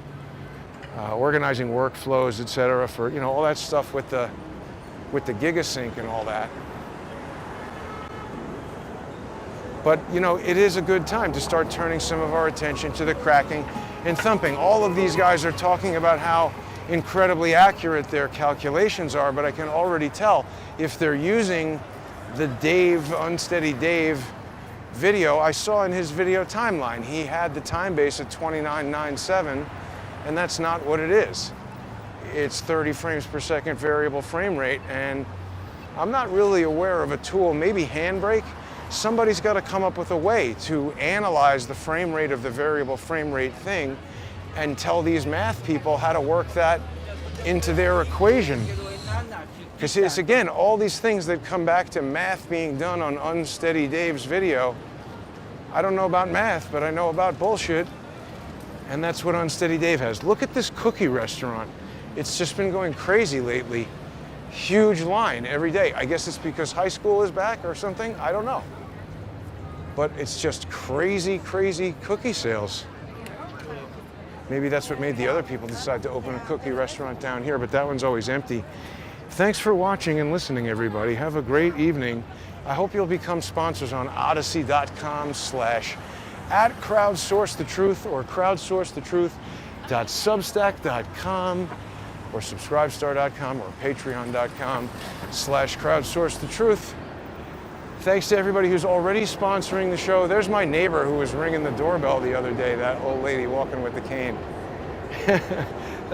organizing workflows, etc., for, you know, all that stuff with the GigaSync and all that. But, you know, it is a good time to start turning some of our attention to the cracking and thumping. All of these guys are talking about how incredibly accurate their calculations are, but I can already tell if they're using the Unsteady Dave video. I saw in his video timeline, he had the time base at 29.97, and that's not what it is. It's 30 frames per second variable frame rate, and I'm not really aware of a tool, maybe Handbrake. Somebody's got to come up with a way to analyze the frame rate of the variable frame rate thing and tell these math people how to work that into their equation. Because it's, again, all these things that come back to math being done on Unsteady Dave's video. I don't know about math, but I know about bullshit. And that's what Unsteady Dave has. Look at this cookie restaurant. It's just been going crazy lately. Huge line every day. I guess it's because high school is back or something. I don't know. But it's just crazy, crazy cookie sales. Maybe that's what made the other people decide to open a cookie restaurant down here, but that one's always empty. Thanks for watching and listening, everybody. Have a great evening. I hope you'll become sponsors on odyssey.com/@crowdsourcethetruth or crowdsourcethetruth.substack.com or subscribestar.com or patreon.com/crowdsourcethetruth. Thanks to everybody who's already sponsoring the show. There's my neighbor who was ringing the doorbell the other day, that old lady walking with the cane.